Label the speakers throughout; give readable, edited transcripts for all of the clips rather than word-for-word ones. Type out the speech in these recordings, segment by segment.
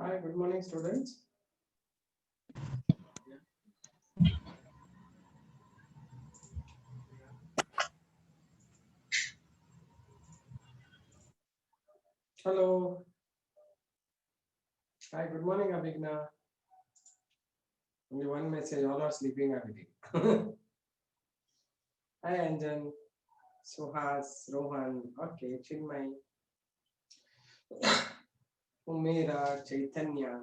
Speaker 1: Hi, good morning, students. Hello. Hi, good morning, Abhigna. Only one message, all are sleeping, Abhigna. Hi, Anjan, Suhas, Rohan, okay, Chinmay, Umira, Chaitanya.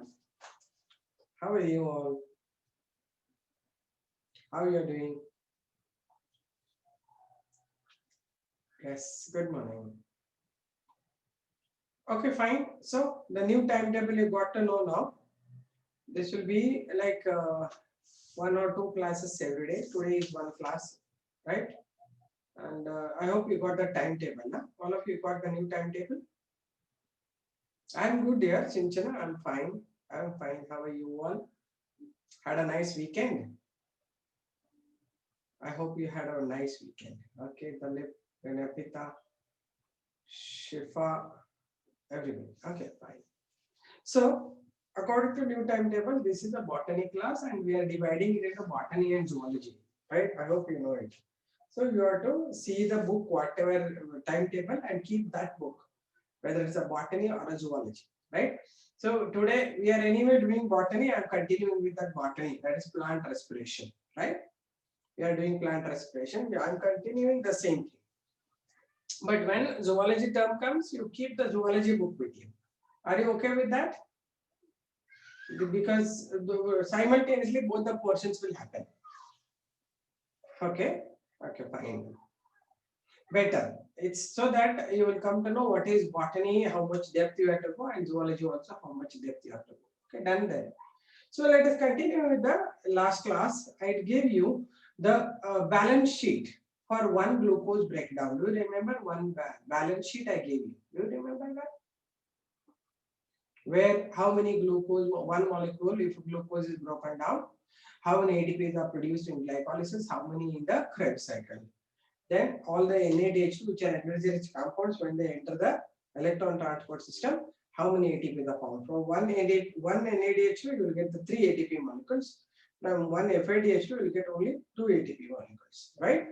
Speaker 1: How are you all? How are you doing? Yes, good morning. Okay, fine. So, the new timetable you got to know now. This will be like one or two classes every day. Today is one class, right? And I hope you got the timetable. Na? All of you got the new timetable? I'm good, dear Chinchana. I'm fine. I'm fine. How are you all? Had a nice weekend. I hope you had a nice weekend. Okay, Talib, Renapita, Shifa, everyone. Okay, fine. So, according to new timetable, this is a botany class and we are dividing it into botany and zoology. Right? I hope you know it. So, you have to see the book, whatever timetable, and keep that book, whether it's a botany or a zoology. Right? So, today we are anyway doing botany. I'm continuing with that botany, that is plant respiration. Right? We are doing plant respiration. I'm continuing the same thing. But when zoology term comes, you keep the zoology book with you. Are you okay with that? Because simultaneously both the portions will happen. Okay, okay, fine. Better. It's so that you will come to know what is botany, how much depth you have to go, and zoology also how much depth you have to go. Okay, done then. So let us continue with the last class. I gave you the balance sheet for one glucose breakdown. Do you remember one balance sheet I gave you? Do you remember that? Where how many glucose, one molecule, if glucose is broken down, how many ATPs are produced in glycolysis, how many in the Krebs cycle. Then all the NADH2, which are energy rich compounds, when they enter the electron transport system, how many ATPs are found? From one NADH2, you will get the 3 ATP molecules. From one FADH2, you will get only 2 ATP molecules, right?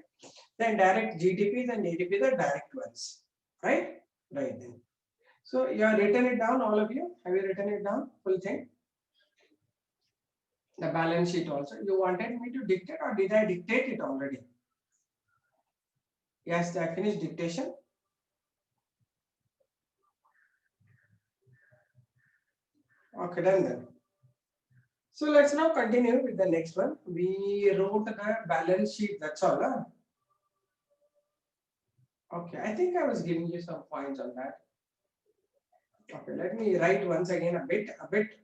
Speaker 1: Then direct GTPs and ATPs are direct ones, right? Right then. So you have written it down, all of you? Have you written it down, full thing? The balance sheet also. You wanted me to dictate or did I dictate it already? Yes, I finished dictation. Okay, done then. So let's now continue with the next one. We wrote the balance sheet, that's all. Huh? Okay, I think I was giving you some points on that. Okay, let me write once again a bit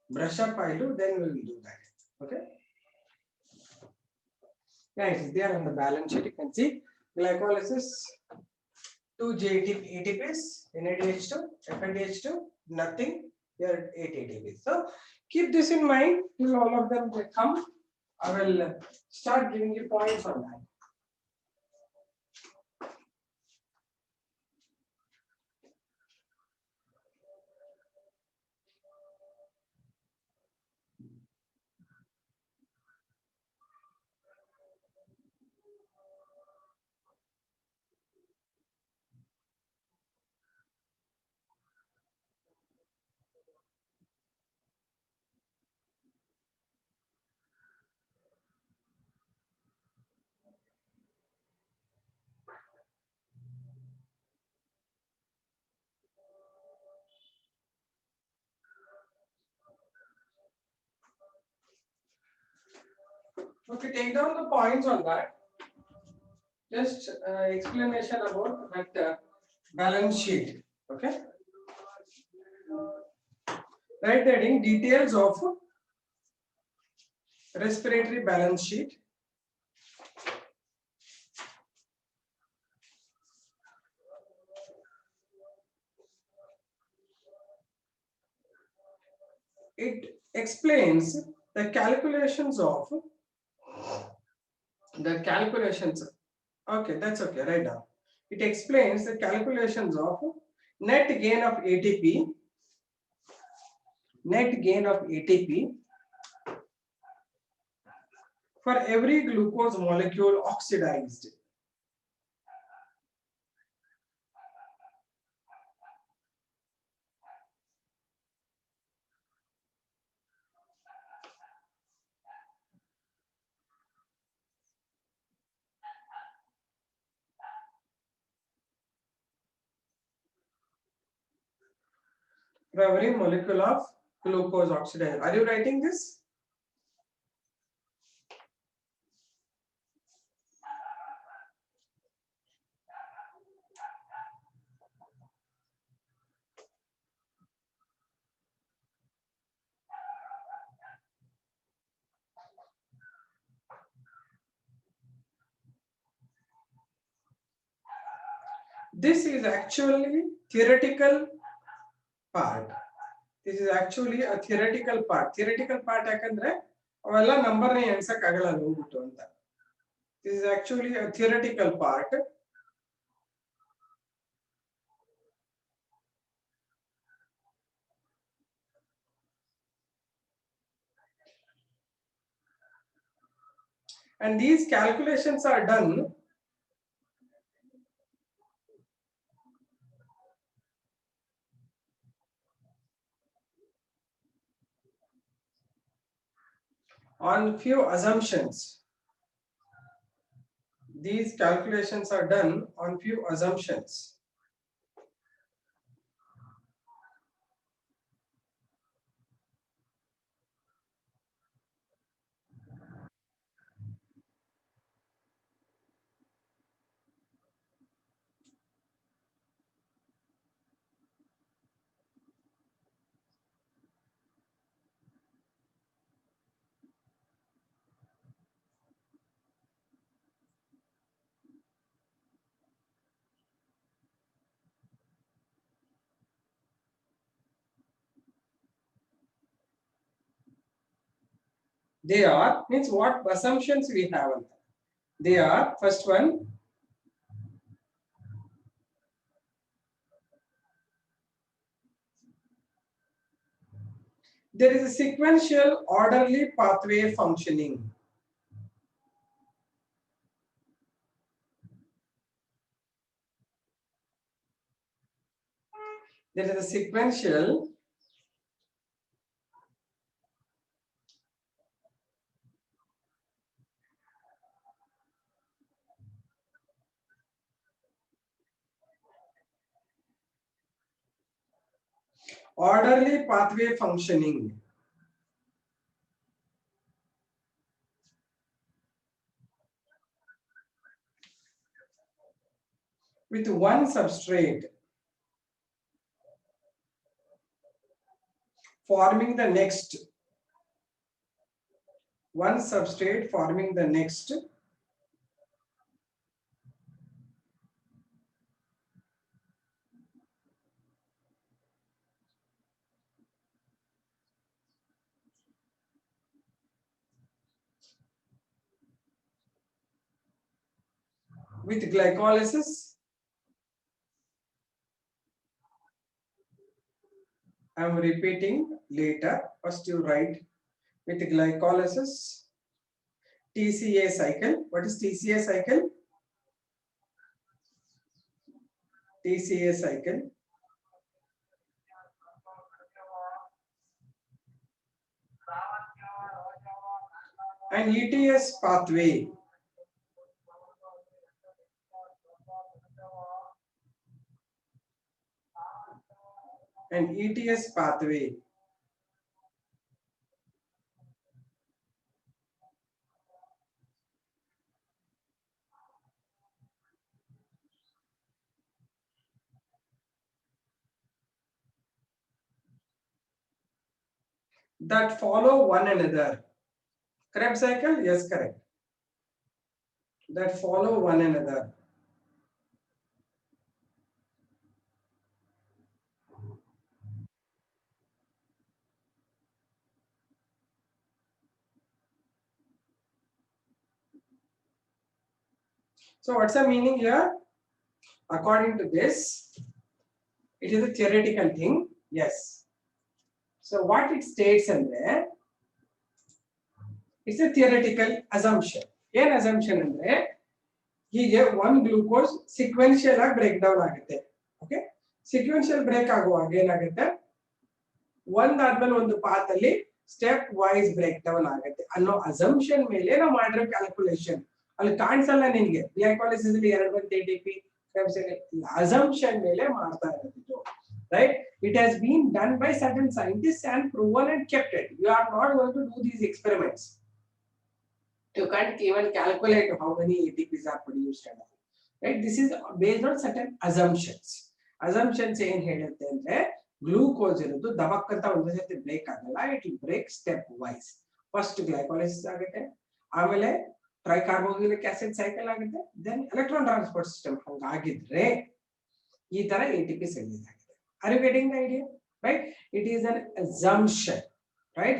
Speaker 1: brush up I'll do, then we will do that. Okay. Yeah, it is there on the balance sheet. You can see glycolysis, 2 ATPs, NADH2, FNDH2, nothing. Here 8 ATPs. So keep this in mind till all of them will come. I will start giving you points on that. Okay, take down the points on that. Just explanation about that balance sheet. Okay. Write that in details of respiratory balance sheet. It explains the calculations of the calculations. Okay, that's okay. Write down. It explains the calculations of net gain of ATP net gain of ATP for every glucose molecule oxidized. For every molecule of glucose oxidized. Are you writing this? This is actually theoretical part. This is actually a theoretical part. Theoretical part ಯಾಕಂದ್ರೆ ಅವೆಲ್ಲ ನಂಬರ್ನ ಎಣ್ಸಕ್ ಆಗಲ್ಲ ಅದು ಹೋಗ್ಬಿಟ್ಟು ಅಂತ. This is actually a theoretical part. And these calculations are done on few assumptions. These calculations are done on few assumptions. They are, means what assumptions we have. They are, first one, there is a sequential orderly pathway functioning. There is a sequential orderly pathway functioning with one substrate forming the next, one substrate forming the next, with glycolysis I am repeating later. First you write with glycolysis TCA cycle. What is TCA cycle? TCA cycle and ETS pathway. And ETS pathway. That follow one another. Krebs cycle? Yes, correct. That follow one another. So what's the meaning here? According to this, it is a theoretical thing. Yes. So what it states ಅಂದ್ರೆ it's a theoretical assumption. ಏನ್ assumption ಅಂದ್ರೆ ಹೀಗೆ one glucose sequential ಆಗಿ break down ಆಗುತ್ತೆ. Okay, sequential break ಆಗುವಾಗ ಏನಾಗುತ್ತೆ, ಒಂದಾದ್ಮೇಲೆ ಒಂದು path ಅಲ್ಲಿ ಸ್ಟೆಪ್ ವೈಸ್ ಬ್ರೇಕ್ ಡೌನ್ ಆಗುತ್ತೆ ಅನ್ನೋ ಅಸಂಪ್ಷನ್ ಮೇಲೆ ನಾವು ಮಾಡಿರೋ ಕ್ಯಾಲ್ಕುಲೇಷನ್. ಅಲ್ಲಿ ಕಾಣಿಸಲ್ಲ ನಿನ್ಗೆ ಗ್ಲೈಕೋಲಿಸಿಸ್ ಅಲ್ಲಿ 2 ಬಂತು ATP assumption ಮೇಲೆ ಮಾಡ್ತಾ ಇರೋದು, right? It has been done by certain scientists and proven and kept it. You are not going to do these experiments. You can't even calculate how many ATPs are produced and all, right? This is based on certain assumptions. Assumptions ಏನ್ ಹೇಳುತ್ತೆ ಅಂದ್ರೆ glucose ಇರೋದು ದಬಕ್ಕಂತ ಒಂದೇ ಸತಿ break ಆಗಲ್ಲ, it will break stepwise. First glycolysis ಆಗುತ್ತೆ, ಆಮೇಲೆ tricarboxylic acid cycle ಆಗುತ್ತೆ, ದೆನ್ ಎಲೆಕ್ಟ್ರಾನ್ ಟ್ರಾನ್ಸ್ಪೋರ್ಟ್ ಸಿಸ್ಟಮ್ ಹಂಗಾಗಿದ್ರೆ ಈ ತರ ATP ರಿಲೀಸ್ ಆಗಿದೆ. Are you getting the idea? Right? It is an assumption, right?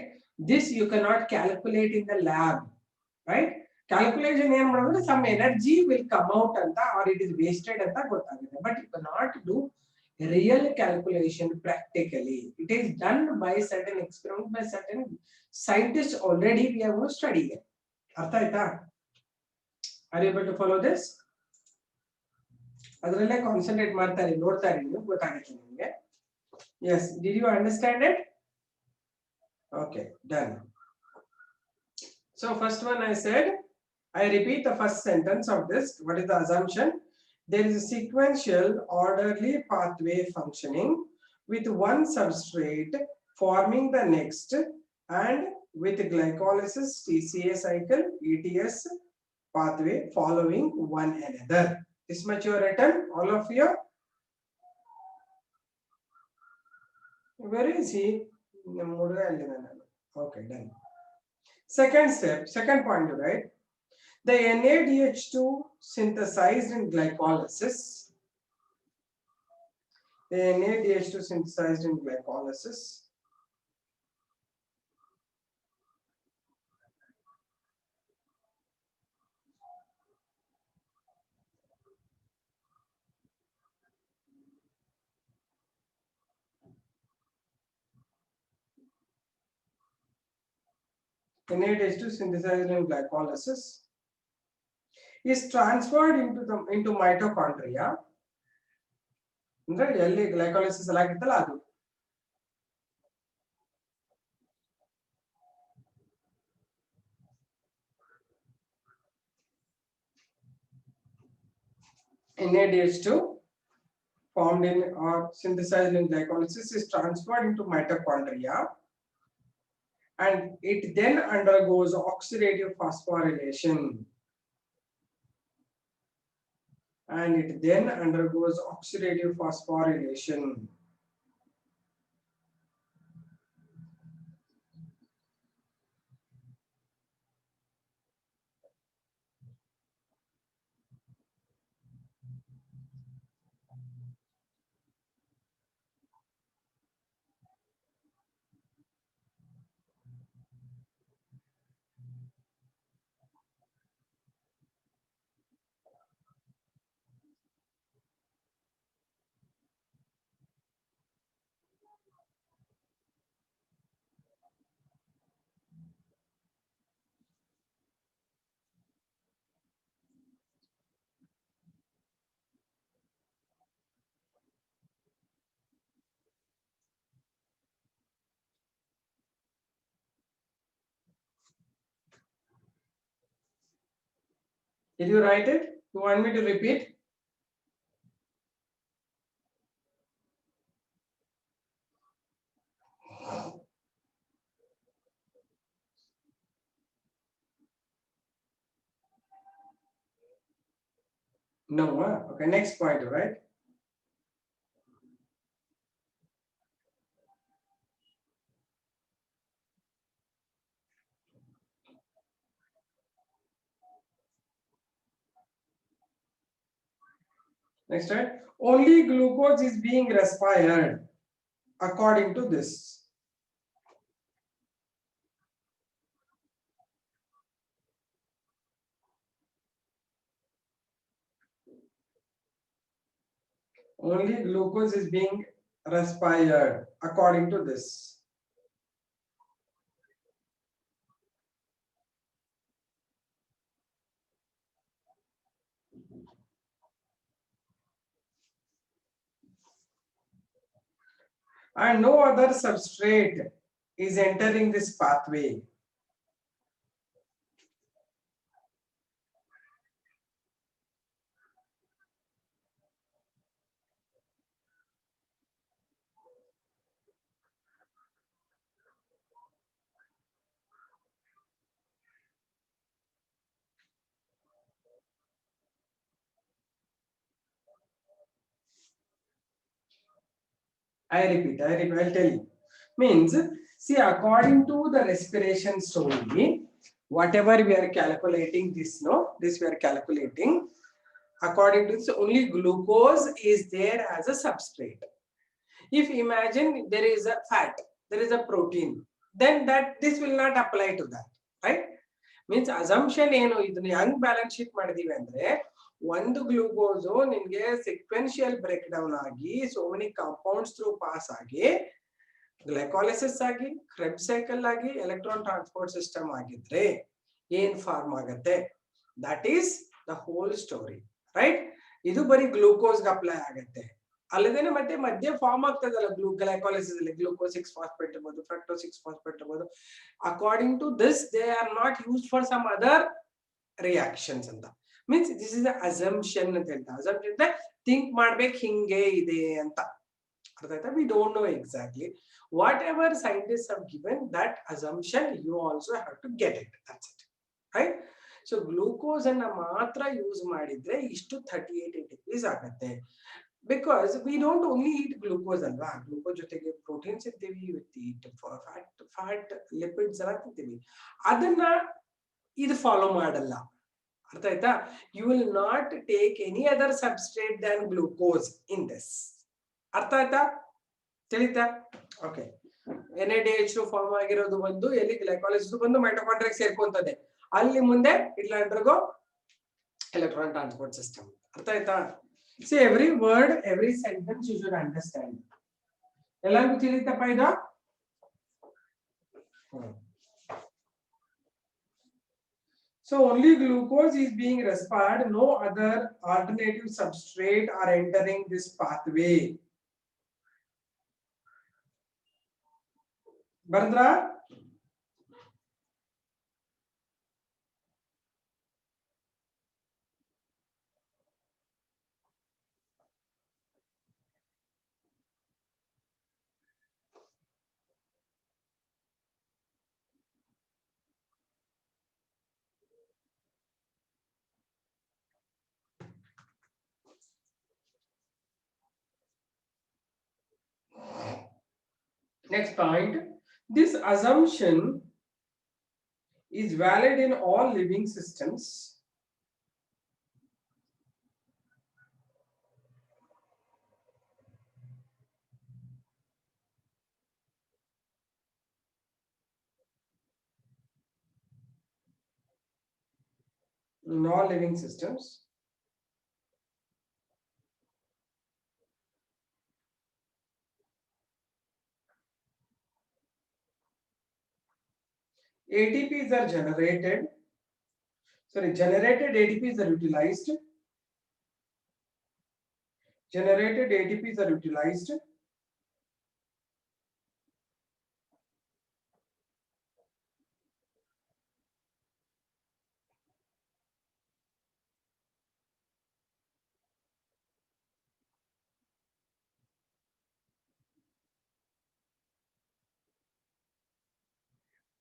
Speaker 1: This you cannot calculate in the lab, right? Calculation ಏನು ಮಾಡಿದ್ರೆ some energy will come out ಅಂತ or it is wasted ಅಂತ ಗೊತ್ತಾಗುತ್ತೆ, but you cannot do real calculation practically. It is done by certain experiments by certain scientists already. We have studied it. ಅರ್ಥ ಆಯ್ತಾ? Are you able to follow this? ಅದರಲ್ಲೇ concentrate ಮಾಡ್ತಾ ಇರಿ, ನೋಡ್ತಾ ಇರಿ, ನೀವು ಗೊತ್ತಾಗುತ್ತೆ ನಿಮಗೆ. Yes, did you understand it? Okay, done. So first one I said, I repeat the first sentence of this. What is the assumption? There is a sequential orderly pathway functioning with one substrate forming the next, and with glycolysis TCA cycle ETS pathway following one another. This much you are written, all of you? Where is he? Okay, done. Second step, second point, right? The NADH2 synthesized in glycolysis. The NADH2 synthesized in glycolysis NADH2 synthesized in glycolysis is transferred into mitochondria. ಅಂದ್ರೆ ಎಲ್ಲಿ glycolysis ಆಗಿತ್ತಲ್ಲ ಅದು. NADH2 formed in or synthesized in glycolysis is transferred into mitochondria, and it then undergoes oxidative phosphorylation. And it then undergoes oxidative phosphorylation. Did you write it? You want me to repeat? No, okay, next point, right? Next, right? Only glucose is being respired according to this. Only glucose is being respired according to this. and no other substrate is entering this pathway. I'll tell you. Means, see, according to the respiration story, whatever we are calculating this, no, this we are calculating, according to this, only glucose is there as a substrate. If imagine there is a fat, there is a protein, then that this will not apply to that, right? Means assumption ಏನು ಇದನ್ನ ಹೆಂಗ್ balance sheet ಮಾಡಿದೀವಿ ಅಂದ್ರೆ ಒಂದು glucose ನಿನ್ಗೆ sequential break down ಆಗಿ so many compounds through pass ಆಗಿ glycolysis ಆಗಿ ಕ್ರೆಬ್ ಸೈಕಲ್ ಆಗಿ ಎಲೆಕ್ಟ್ರಾನ್ ಟ್ರಾನ್ಸ್ಪೋರ್ಟ್ ಸಿಸ್ಟಮ್ ಆಗಿದ್ರೆ ಏನ್ ಫಾರ್ಮ್ ಆಗತ್ತೆ that is the whole story right ಇದು ಬರೀ ಗ್ಲೂಕೋಸ್ ಅಪ್ಲೈ ಆಗತ್ತೆ ಅಲ್ಲದೇನೆ ಮತ್ತೆ ಮಧ್ಯೆ ಫಾರ್ಮ್ ಆಗ್ತದಲ್ಲ ಗ್ಲೈಕಾಲಿಸಿಸ್ ಅಲ್ಲಿ ಗ್ಲೂಕೋಸ್ 6 ಫಾಸ್ಫೇಟ್ ಇರಬಹುದು ಫ್ರಕ್ಟೋಸ್ 6 ಫಾಸ್ಫೇಟ್ ಇರಬಹುದು according to this they are not used for some other reactions ಅಂತ ಮೀನ್ಸ್ ದಿಸ್ ಇಸ್ ಅಸಂಪ್ಷನ್ ಅಂತ ಹೇಳ್ತಾ ಅಸಂಪ್ಷನ್ ಅಂದ್ರೆ ಥಿಂಕ್ ಮಾಡ್ಬೇಕು ಹಿಂಗೆ ಇದೆ ಅಂತ ಅರ್ಥ ಆಯ್ತಾ we don't know exactly whatever scientist have given that assumption you also have to get it that's it right so glucose ಅನ್ನ ಮಾತ್ರ ಯೂಸ್ ಮಾಡಿದ್ರೆ ಇಷ್ಟು 38 ATPs ಆಗತ್ತೆ because we don't only eat glucose alva glucose jotege proteins irthivi with eat fat lipids alla tintivi adanna idu follow madalla artha aita you will not take any other substrate than glucose in this artha aita telita okay NADH2 form ಆಗಿರೋದು ಬಂದು ಎಲ್ಲಿ glycolysis ಬಂದು ಮೈಟೊಕಾಂಡ್ರಿಯಾಗೆ ಸೇರ್ಕೊಂತದೆ ಅಲ್ಲಿ ಮುಂದೆ it'll undergo electron transport system ಅರ್ಥ ಆಯ್ತಾ See, every word, every sentence you should understand. Ellangu ತಿಳಿತಪ್ಪ ಇದು So only glucose is being respired, no other alternative substrate are entering this pathway. Bardra? Next point, this assumption is valid in all living systems. In all living systems. ATPs are generated. Generated ATPs are utilized. Generated ATPs are utilized.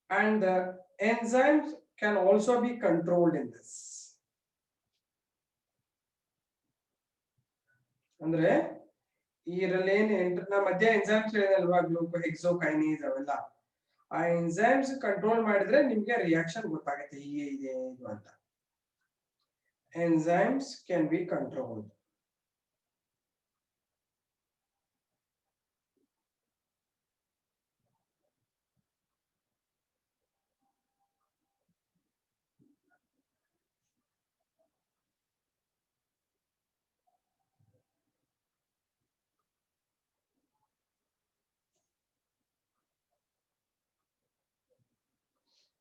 Speaker 1: And the enzymes can also be controlled in this. ಅಂದ್ರೆ ಇದರಲ್ಲೇನು ನಾ ಮಧ್ಯ enzymes ಹೇಳಿದಲ್ವಾ gluco ಹೆಕ್ಸೋಕೈನೇಸ್ ಅವೆಲ್ಲ ಆ enzymes control ಮಾಡಿದ್ರೆ ನಿಮ್ಗೆ reaction ಗೊತ್ತಾಗುತ್ತೆ ಹೀಗೆ ಇದೆ ಇದು ಅಂತ enzymes can be controlled.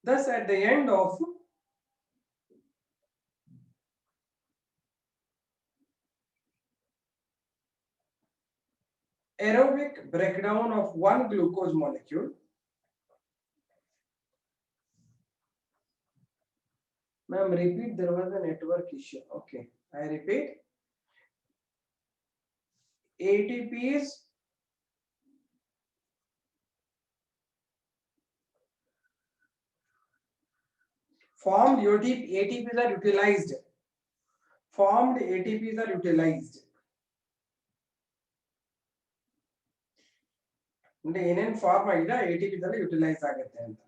Speaker 1: Thus, at the end of aerobic breakdown of one glucose molecule. Ma'am, repeat, there was a network issue. Okay, I repeat. ATPs formed ATPs are utilized. Formed ATPs are utilized. ಅಂದ್ರೆ ಏನೇನ್ form ಆಗಿದೆ ATPs ಅಲ್ಲಿ utilise ಆಗುತ್ತೆ ಅಂತ.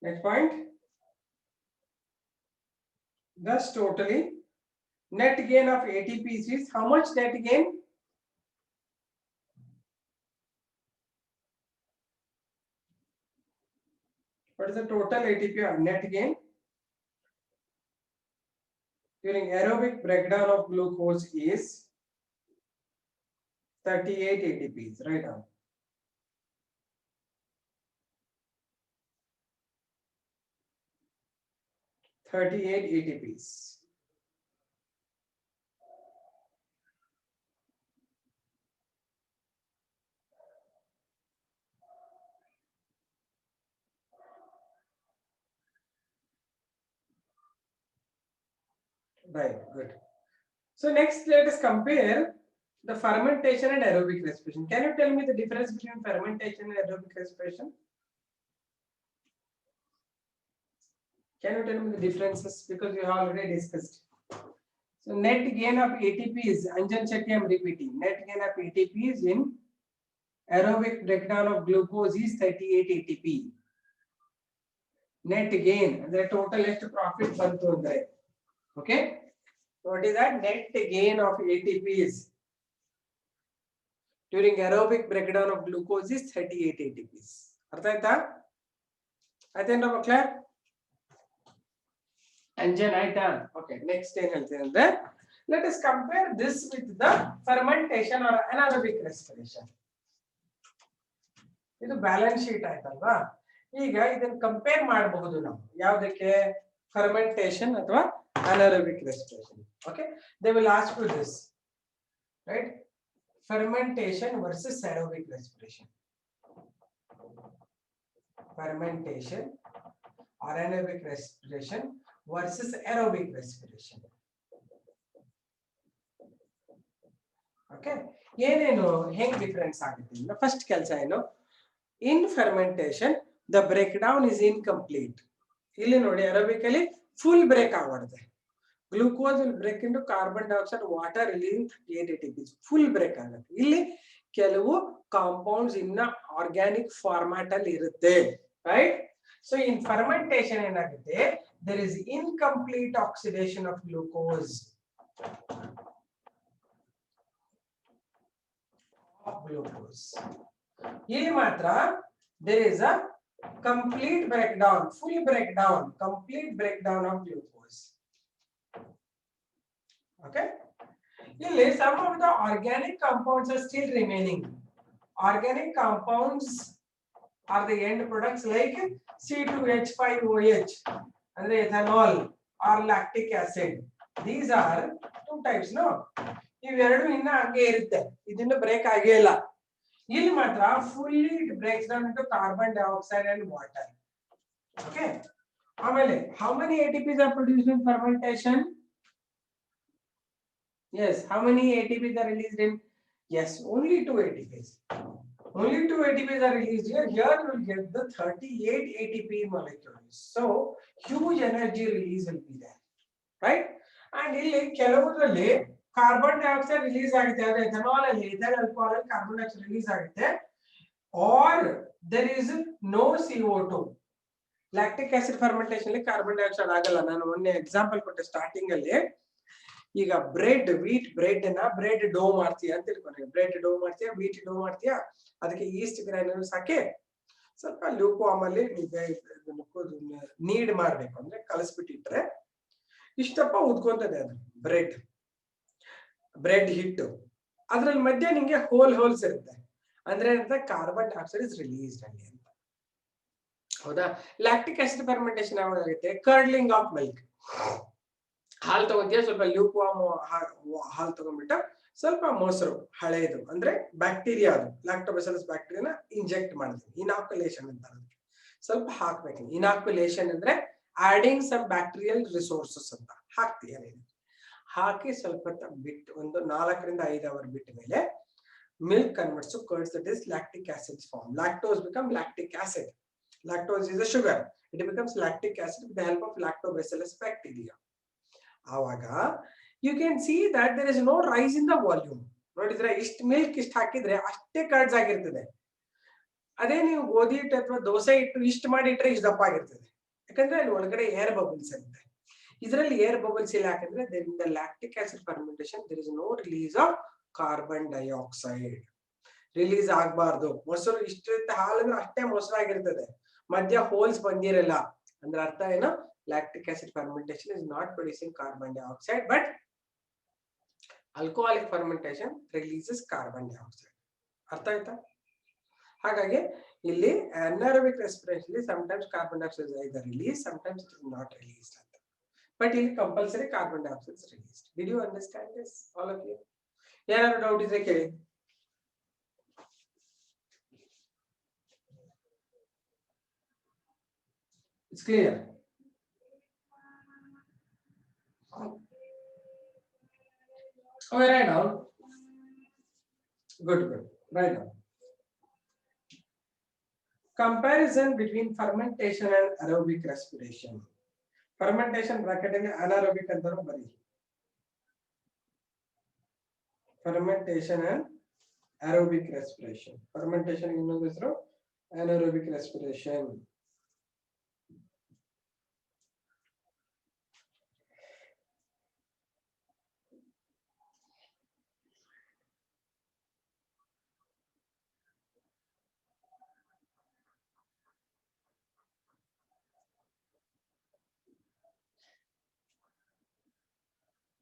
Speaker 1: Next point. Thus totally net gain of ATPs is how much net gain? What is the total ATP net gain? During aerobic breakdown of glucose is 38 ATPs, right now. $38 ATPs. Right, good. So next, let us compare the fermentation and aerobic respiration. Can you tell me the difference between fermentation and aerobic respiration? Can you tell me the differences? Because you have already discussed. So net gain of ATP is, Anjan Chetty, I am repeating, net gain of ATP is in aerobic breakdown of glucose is 38 ATP. Net gain, and the total net profit bantu andre. Okay? So what is that? Net gain of ATPs during aerobic breakdown of glucose is 38 ATPs. Artha aita? Aitendra makla? Anjan aita? Okay, next thing anthe. Let us compare this with the fermentation or anaerobic respiration. ಇದು balance sheet ಆಯ್ತಲ್ವಾ. ಈಗ ಇದನ್ನ compare ಮಾಡಬಹುದು ನಾವು ಯಾವುದಕ್ಕೆ, fermentation ಅಥವಾ anaerobic respiration. Okay, they will ask you this, right? Fermentation versus aerobic respiration. Fermentation or anaerobic respiration versus aerobic respiration. Okay, ಏನೇನು ಹೆಂಗ್ ಡಿಫರೆನ್ಸ್ ಆಗುತ್ತೆ ಅಂದ್ರೆ ಫಸ್ಟ್ ಕೆಲಸ ಏನು, in fermentation the breakdown is incomplete. ಇಲ್ಲಿ ನೋಡಿ aerobically full break ಆಗುತ್ತೆ. Glucose will break into carbon dioxide, water releasing 38 ATPs. Full break ಆಗುತ್ತೆ. ಇಲ್ಲಿ ಕೆಲವು compounds ಇನ್ನ organic format ಅಲ್ಲಿ ಇರುತ್ತೆ, right? So in fermentation ಏನಾಗುತ್ತೆ, there is incomplete oxidation of glucose. ಇಲ್ಲಿ ಮಾತ್ರ there is a complete breakdown, full breakdown, complete breakdown of glucose. Okay, ಇಲ್ಲಿ some of the organic compounds are still remaining. Organic compounds are the end products like C2H5OH ಅಂದ್ರೆ ethanol or lactic acid. These are two types, no? ಇವೆರಡು ಇನ್ನ ಹಂಗೆ ಇರುತ್ತೆ, ಇದನ್ನ break ಆಗೇ ಇಲ್ಲ. ಇಲ್ಲಿ ಮಾತ್ರ fully it breaks down into carbon dioxide and water. Okay, ಆಮೇಲೆ how many ATPs are produced in fermentation? Yes, how many ATPs are released in? Yes, only 2 ATPs. Only 2 ATPs are released here. Here you will get the 38 ATP molecules. So huge energy release will be there, right? And ಇಲ್ಲಿ ಕೆಲವರಲ್ಲಿ carbon dioxide release ಆಗುತ್ತೆ, ಅಂದ್ರೆ ethanol ಅಲ್ಲಿ ethyl alcohol ಅಲ್ಲಿ carbon dioxide release ಆಗುತ್ತೆ, or there is no CO2. Lactic acid fermentation ಅಲ್ಲಿ carbon dioxide ಆಗಲ್ಲ. ನಾನು ಮೊನ್ನೆ ಎಕ್ಸಾಂಪಲ್ ಕೊಟ್ಟೆ ಸ್ಟಾರ್ಟಿಂಗ್ ಅಲ್ಲಿ. ಈಗ ಬ್ರೆಡ್, ವೀಟ್ ಬ್ರೆಡ್ ನ ಬ್ರೆಡ್ ಡೋ ಮಾಡ್ತೀಯ ಅಂತ ತಿಳ್ಕೊಂಡ್ರೆ, ಬ್ರೆಡ್ ಡೋ ಮಾಡ್ತೀಯ, ವೀಟ್ ಡೋ ಮಾಡ್ತೀಯ, ಅದಕ್ಕೆ ಈಸ್ಟ್ ಗ್ರೈನರ್ಸ್ ಹಾಕಿ ಸ್ವಲ್ಪ ಲೂಕ್ವಾರ್ಮ್ ಅಲ್ಲಿ ನೀಡ್ ಮಾಡ್ಬೇಕು, ಅಂದ್ರೆ ಕಲಸ್ಬಿಟ್ಟಿಟ್ರೆ ಇಷ್ಟಪ್ಪ ಉದ್ಕೊಂತದೆ ಅದು ಬ್ರೆಡ್ ಹಿಟ್ಟು. ಅದ್ರಲ್ಲಿ ಮಧ್ಯೆ ನಿಂಗೆ ಹೋಲ್ಸ್ ಇರುತ್ತೆ, ಅಂದ್ರೆ ಕಾರ್ಬನ್ ಡೈಆಕ್ಸೈಡ್ ಇಸ್ ರಿಲೀಸ್ಡ್ ಅಲ್ಲಿ ಅಂತ. ಹೌದಾ? ಲ್ಯಾಕ್ಟಿಕ್ ಆಸಿಡ್ ಫರ್ಮೆಂಟೇಷನ್ ಯಾವಾಗುತ್ತೆ, ಕರ್ಡ್ಲಿಂಗ್ ಆಫ್ ಮಿಲ್ಕ್. ಹಾಲು ತಗೊಂತೀಯ ಸ್ವಲ್ಪ ಲ್ಯೂಕ್ ವಾಮ್ ಹಾಲು ತಗೊಂಡ್ಬಿಟ್ಟು ಸ್ವಲ್ಪ ಮೊಸರು ಹಳೆಯದು ಅಂದ್ರೆ ಬ್ಯಾಕ್ಟೀರಿಯಾ ಅದು ಲ್ಯಾಕ್ಟೋಬಾಸಿಲಸ್ ಬ್ಯಾಕ್ಟೀರಿಯಾನ ಇಂಜೆಕ್ಟ್ ಮಾಡ್ತೀವಿ. ಇನಾಕ್ಯುಲೇಷನ್ ಅಂತ ಸ್ವಲ್ಪ ಹಾಕ್ಬೇಕು. ಇನಾಕ್ಯುಲೇಷನ್ ಅಂದ್ರೆ ಆಡಿಂಗ್ ಸಮ್ ಬ್ಯಾಕ್ಟೀರಿಯಲ್ ರಿಸೋರ್ಸಸ್ ಅಂತ ಹಾಕ್ತೀಯ ನೀನು. ಹಾಕಿ ಸ್ವಲ್ಪ ಬಿಟ್ಟು ಒಂದು 4 ರಿಂದ 5 ಅವರ್ ಬಿಟ್ಟ ಮೇಲೆ milk converts to curds, that is lactic acids form. Lactose become lactic acid. Lactose is a sugar. It becomes lactic acid with the help of lactobacillus bacteria. ಆವಾಗ you can see that there is no rise in the volume. ನೋಡಿದ್ರೆ ಇಷ್ಟು milk ಇಷ್ಟು ಹಾಕಿದ್ರೆ ಅಷ್ಟೇ curds ಆಗಿರ್ತದೆ. ಅದೇ ನೀವು ಗೋಧಿ ಹಿಟ್ಟು ಅಥವಾ ದೋಸೆ ಹಿಟ್ಟು ಇಷ್ಟು ಮಾಡಿ ಇಟ್ರೆ ಇಷ್ಟು ದಪ್ಪ ಆಗಿರ್ತದೆ. ಯಾಕಂದ್ರೆ ಅಲ್ಲಿ ಒಳಗಡೆ ಏರ್ ಬಬಲ್ಸ್ ಇರುತ್ತೆ. ಇದರಲ್ಲಿ ಏರ್ ಬಬಲ್ಸ್ ಇಲ್ಲ, ಯಾಕಂದ್ರೆ in the lactic acid fermentation there is no release of carbon dioxide. Release ಆಗಬಾರ್ದು. ಮೊಸರು ಇಷ್ಟ ಹಾಲು ಅಂದ್ರೆ ಅಷ್ಟೇ ಮೊಸರು ಆಗಿರ್ತದೆ, ಮಧ್ಯ ಹೋಲ್ಸ್ ಬಂದಿರಲ್ಲ. ಅಂದ್ರೆ ಅರ್ಥ ಏನು? Lactic acid fermentation is not producing carbon dioxide, but alcoholic fermentation releases carbon dioxide. ಅರ್ಥ ಆಯ್ತಾ? ಹಾಗಾಗಿ ಇಲ್ಲಿ anaerobic respiration sometimes carbon dioxide is either released, sometimes it is not released ಅಂತ. ಬಟ್ ಇಲ್ಲಿ compulsory carbon dioxide is released. Did you understand this, all of you? ಏನಾದ್ರು doubt ಇದ್ರೆ ಕೇಳಿ. It's clear. Okay, write down. Good. Write down. Comparison between fermentation and aerobic respiration. Fermentation bracket ಅಲ್ಲಿ anaerobic ಅಂತಾನೂ ಬರೀ. Fermentation and aerobic respiration. Fermentation ಇನ್ನೊಂದು ಹೆಸರು anaerobic respiration.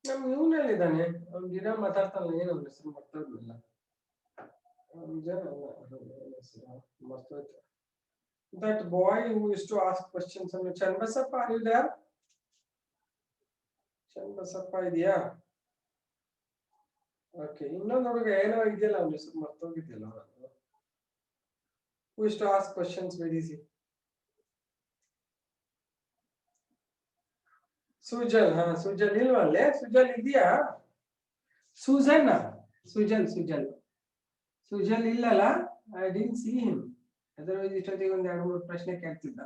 Speaker 1: ನಮ್ ಇವನಲ್ಲಿದ್ದಾನೆ, ಅವ್ನ ದಿನ ಮಾತಾಡ್ತಾನಲ್ಲ, ಏನು ಅವ್ನ ಹೆಸರು ಮರ್ತೋದ್ನಲ್ಲ. That boy who used to ask questions on Chanbasappa, are you there? Chanbasappa ಇದೆಯಾ? ಓಕೆ, ಇನ್ನೊಂದು ಹುಡುಗ ಏನೋ ಇದೆಯಲ್ಲ, ಅವ್ನ ಹೆಸರು ಮರ್ತೋಗಿದ್ಯಲ್ಲ. Who used to ask questions very easy? Sujal. Sujal ಇಲ್ವಲ್ಲೇ? Sujal ಇದೆಯಾ? ಸುಜಲ್ ಇಲ್ಲಲ್ಲ. I didn't see him. Otherwise ಇಷ್ಟೊತ್ತಿಗೆ ಒಂದು 2-3 ಪ್ರಶ್ನೆ ಕೇಳ್ತಿದ್ದ.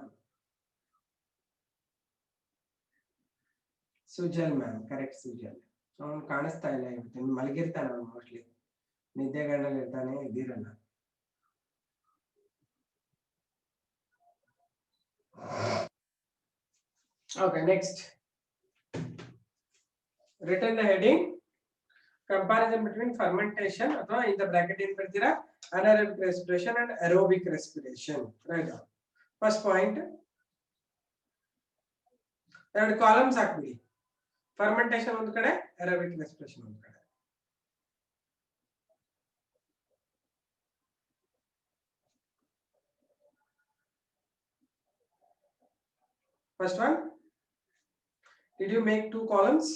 Speaker 1: Sujal ma'am, correct Sujal. ಅವನು ಕಾಣಿಸ್ತಾ ಇಲ್ಲ ಇವತ್ತು, ಮಲಗಿರ್ತಾನೆ ಅವನು, ಮೋಸ್ಟ್ಲಿ ನಿದ್ದೆಗಳಲ್ಲಿ ಇರ್ತಾನೆ, ಇದಿರಲ್ಲ. Okay, next. Written the heading comparison between fermentation ಅಥವಾ in the bracket ಏನ್ ಬರ್ತೀರಾ anaerobic respiration and aerobic respiration. Right now, first point, ಎರಡು ಕಾಲಮ್ಸ್ ಹಾಕ್ಬಿಡಿ. ಫರ್ಮೆಂಟೇಶನ್ ಒಂದು ಕಡೆ, aerobic respiration ಒಂದು ಕಡೆ. First one, did you make 2 columns?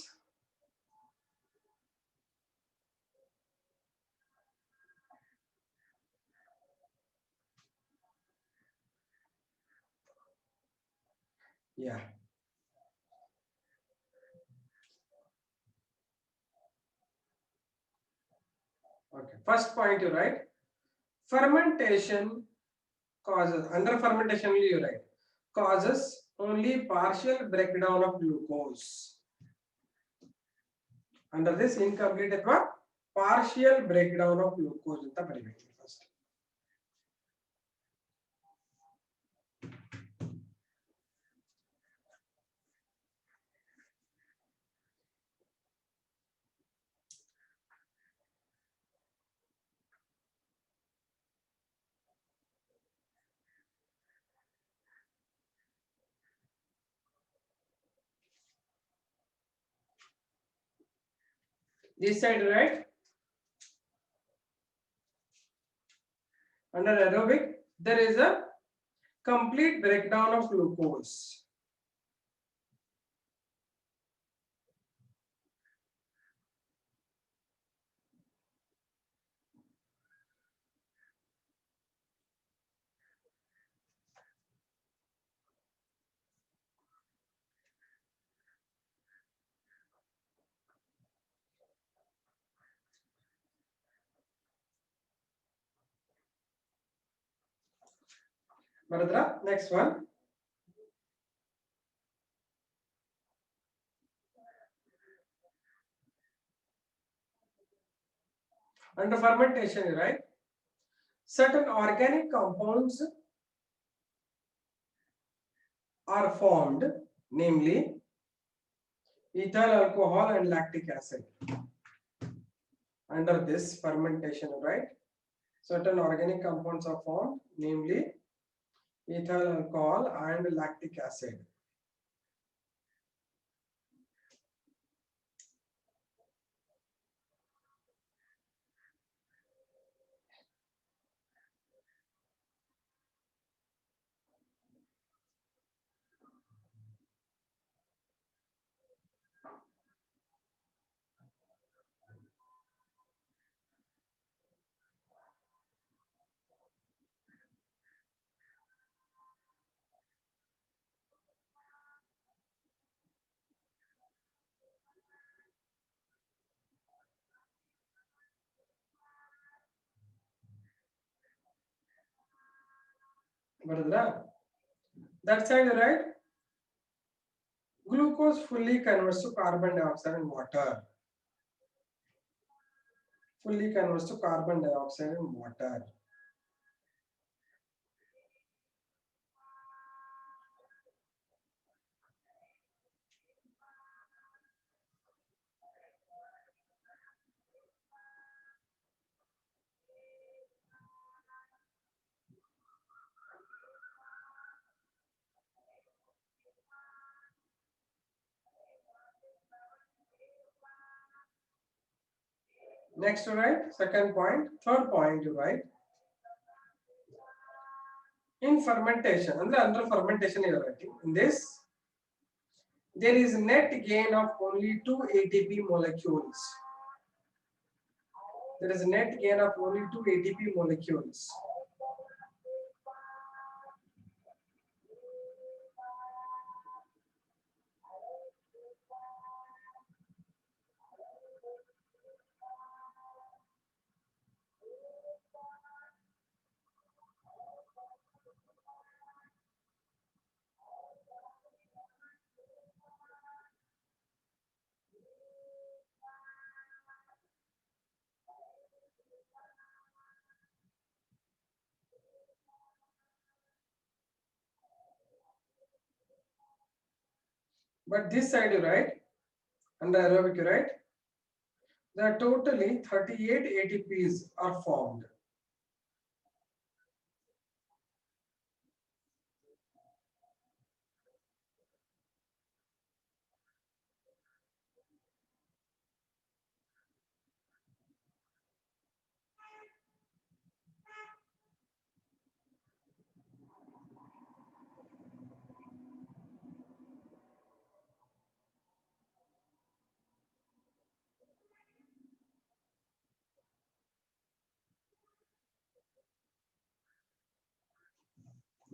Speaker 1: Yeah. Okay. First point you write, fermentation causes, under fermentation you write, causes only partial breakdown of glucose. Under this incomplete ಅಥವಾ partial breakdown of glucose ಅಂತ ಬರೀಬೇಕು first. This side, right? Under aerobic, there is a complete breakdown of glucose. Bharadra, next one. Under fermentation, right? Certain organic compounds are formed, namely ethyl alcohol and lactic acid. Under this fermentation, right? Certain organic compounds are formed, namely ethyl alcohol and lactic acid. Bharadra, that side, right? Glucose fully converts to carbon dioxide and water. Fully converts to carbon dioxide and water. Next, right? Second point. Third point, right? In fermentation, under fermentation, you are writing. In this, there is net gain of only 2 ATP molecules. There is a net gain of only 2 ATP molecules. But this side, you write, under aerobic, you write, there are totally 38 ATPs are formed.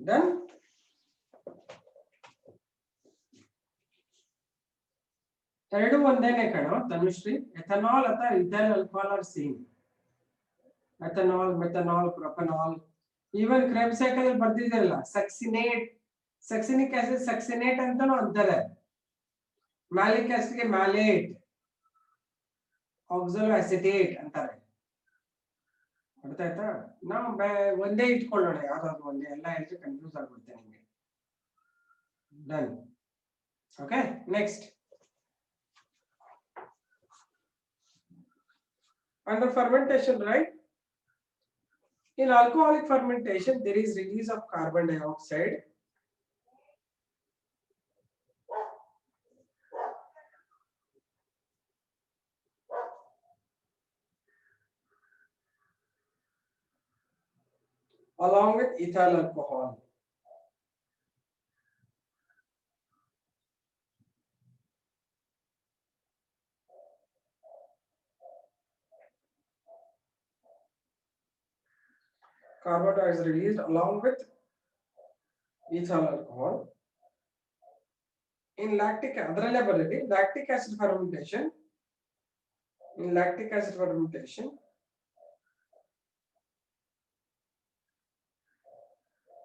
Speaker 1: Done? ಎರಡು ಒಂದೇನೆ ಕಣೋ Tanushree ethanol ಅಥವಾ ethyl alcohol are same. Ethanol, methanol, propanol. Even Krebs cycle ಅಲ್ಲಿ ಬರ್ತಿದ್ರಲ್ಲ succinate, succinic acid succinate ಅಂತಾನೂ ಅಂತಾರೆ. Malic acid ಗೆ malate, oxaloacetate ಅಂತಾರೆ. ಅರ್ಥ ಆಯ್ತಾ? ನಾವು ಒಂದೇ ಇಟ್ಕೊಳ್ಳೋಣ, ಯಾವ್ದಾದ್ರು ಒಂದೇ, ಎಲ್ಲ ಹೇಳ್ತಾ ಕನ್ಫ್ಯೂಸ್ ಆಗ್ಬಿಡುತ್ತೆ ನಿಮಗೆ. Done. Okay, next. Under fermentation, right? In alcoholic fermentation, there is release of carbon dioxide. Along with ethyl alcohol. Carbon dioxide is released along with ethyl alcohol. In lactic acid fermentation. In lactic acid fermentation,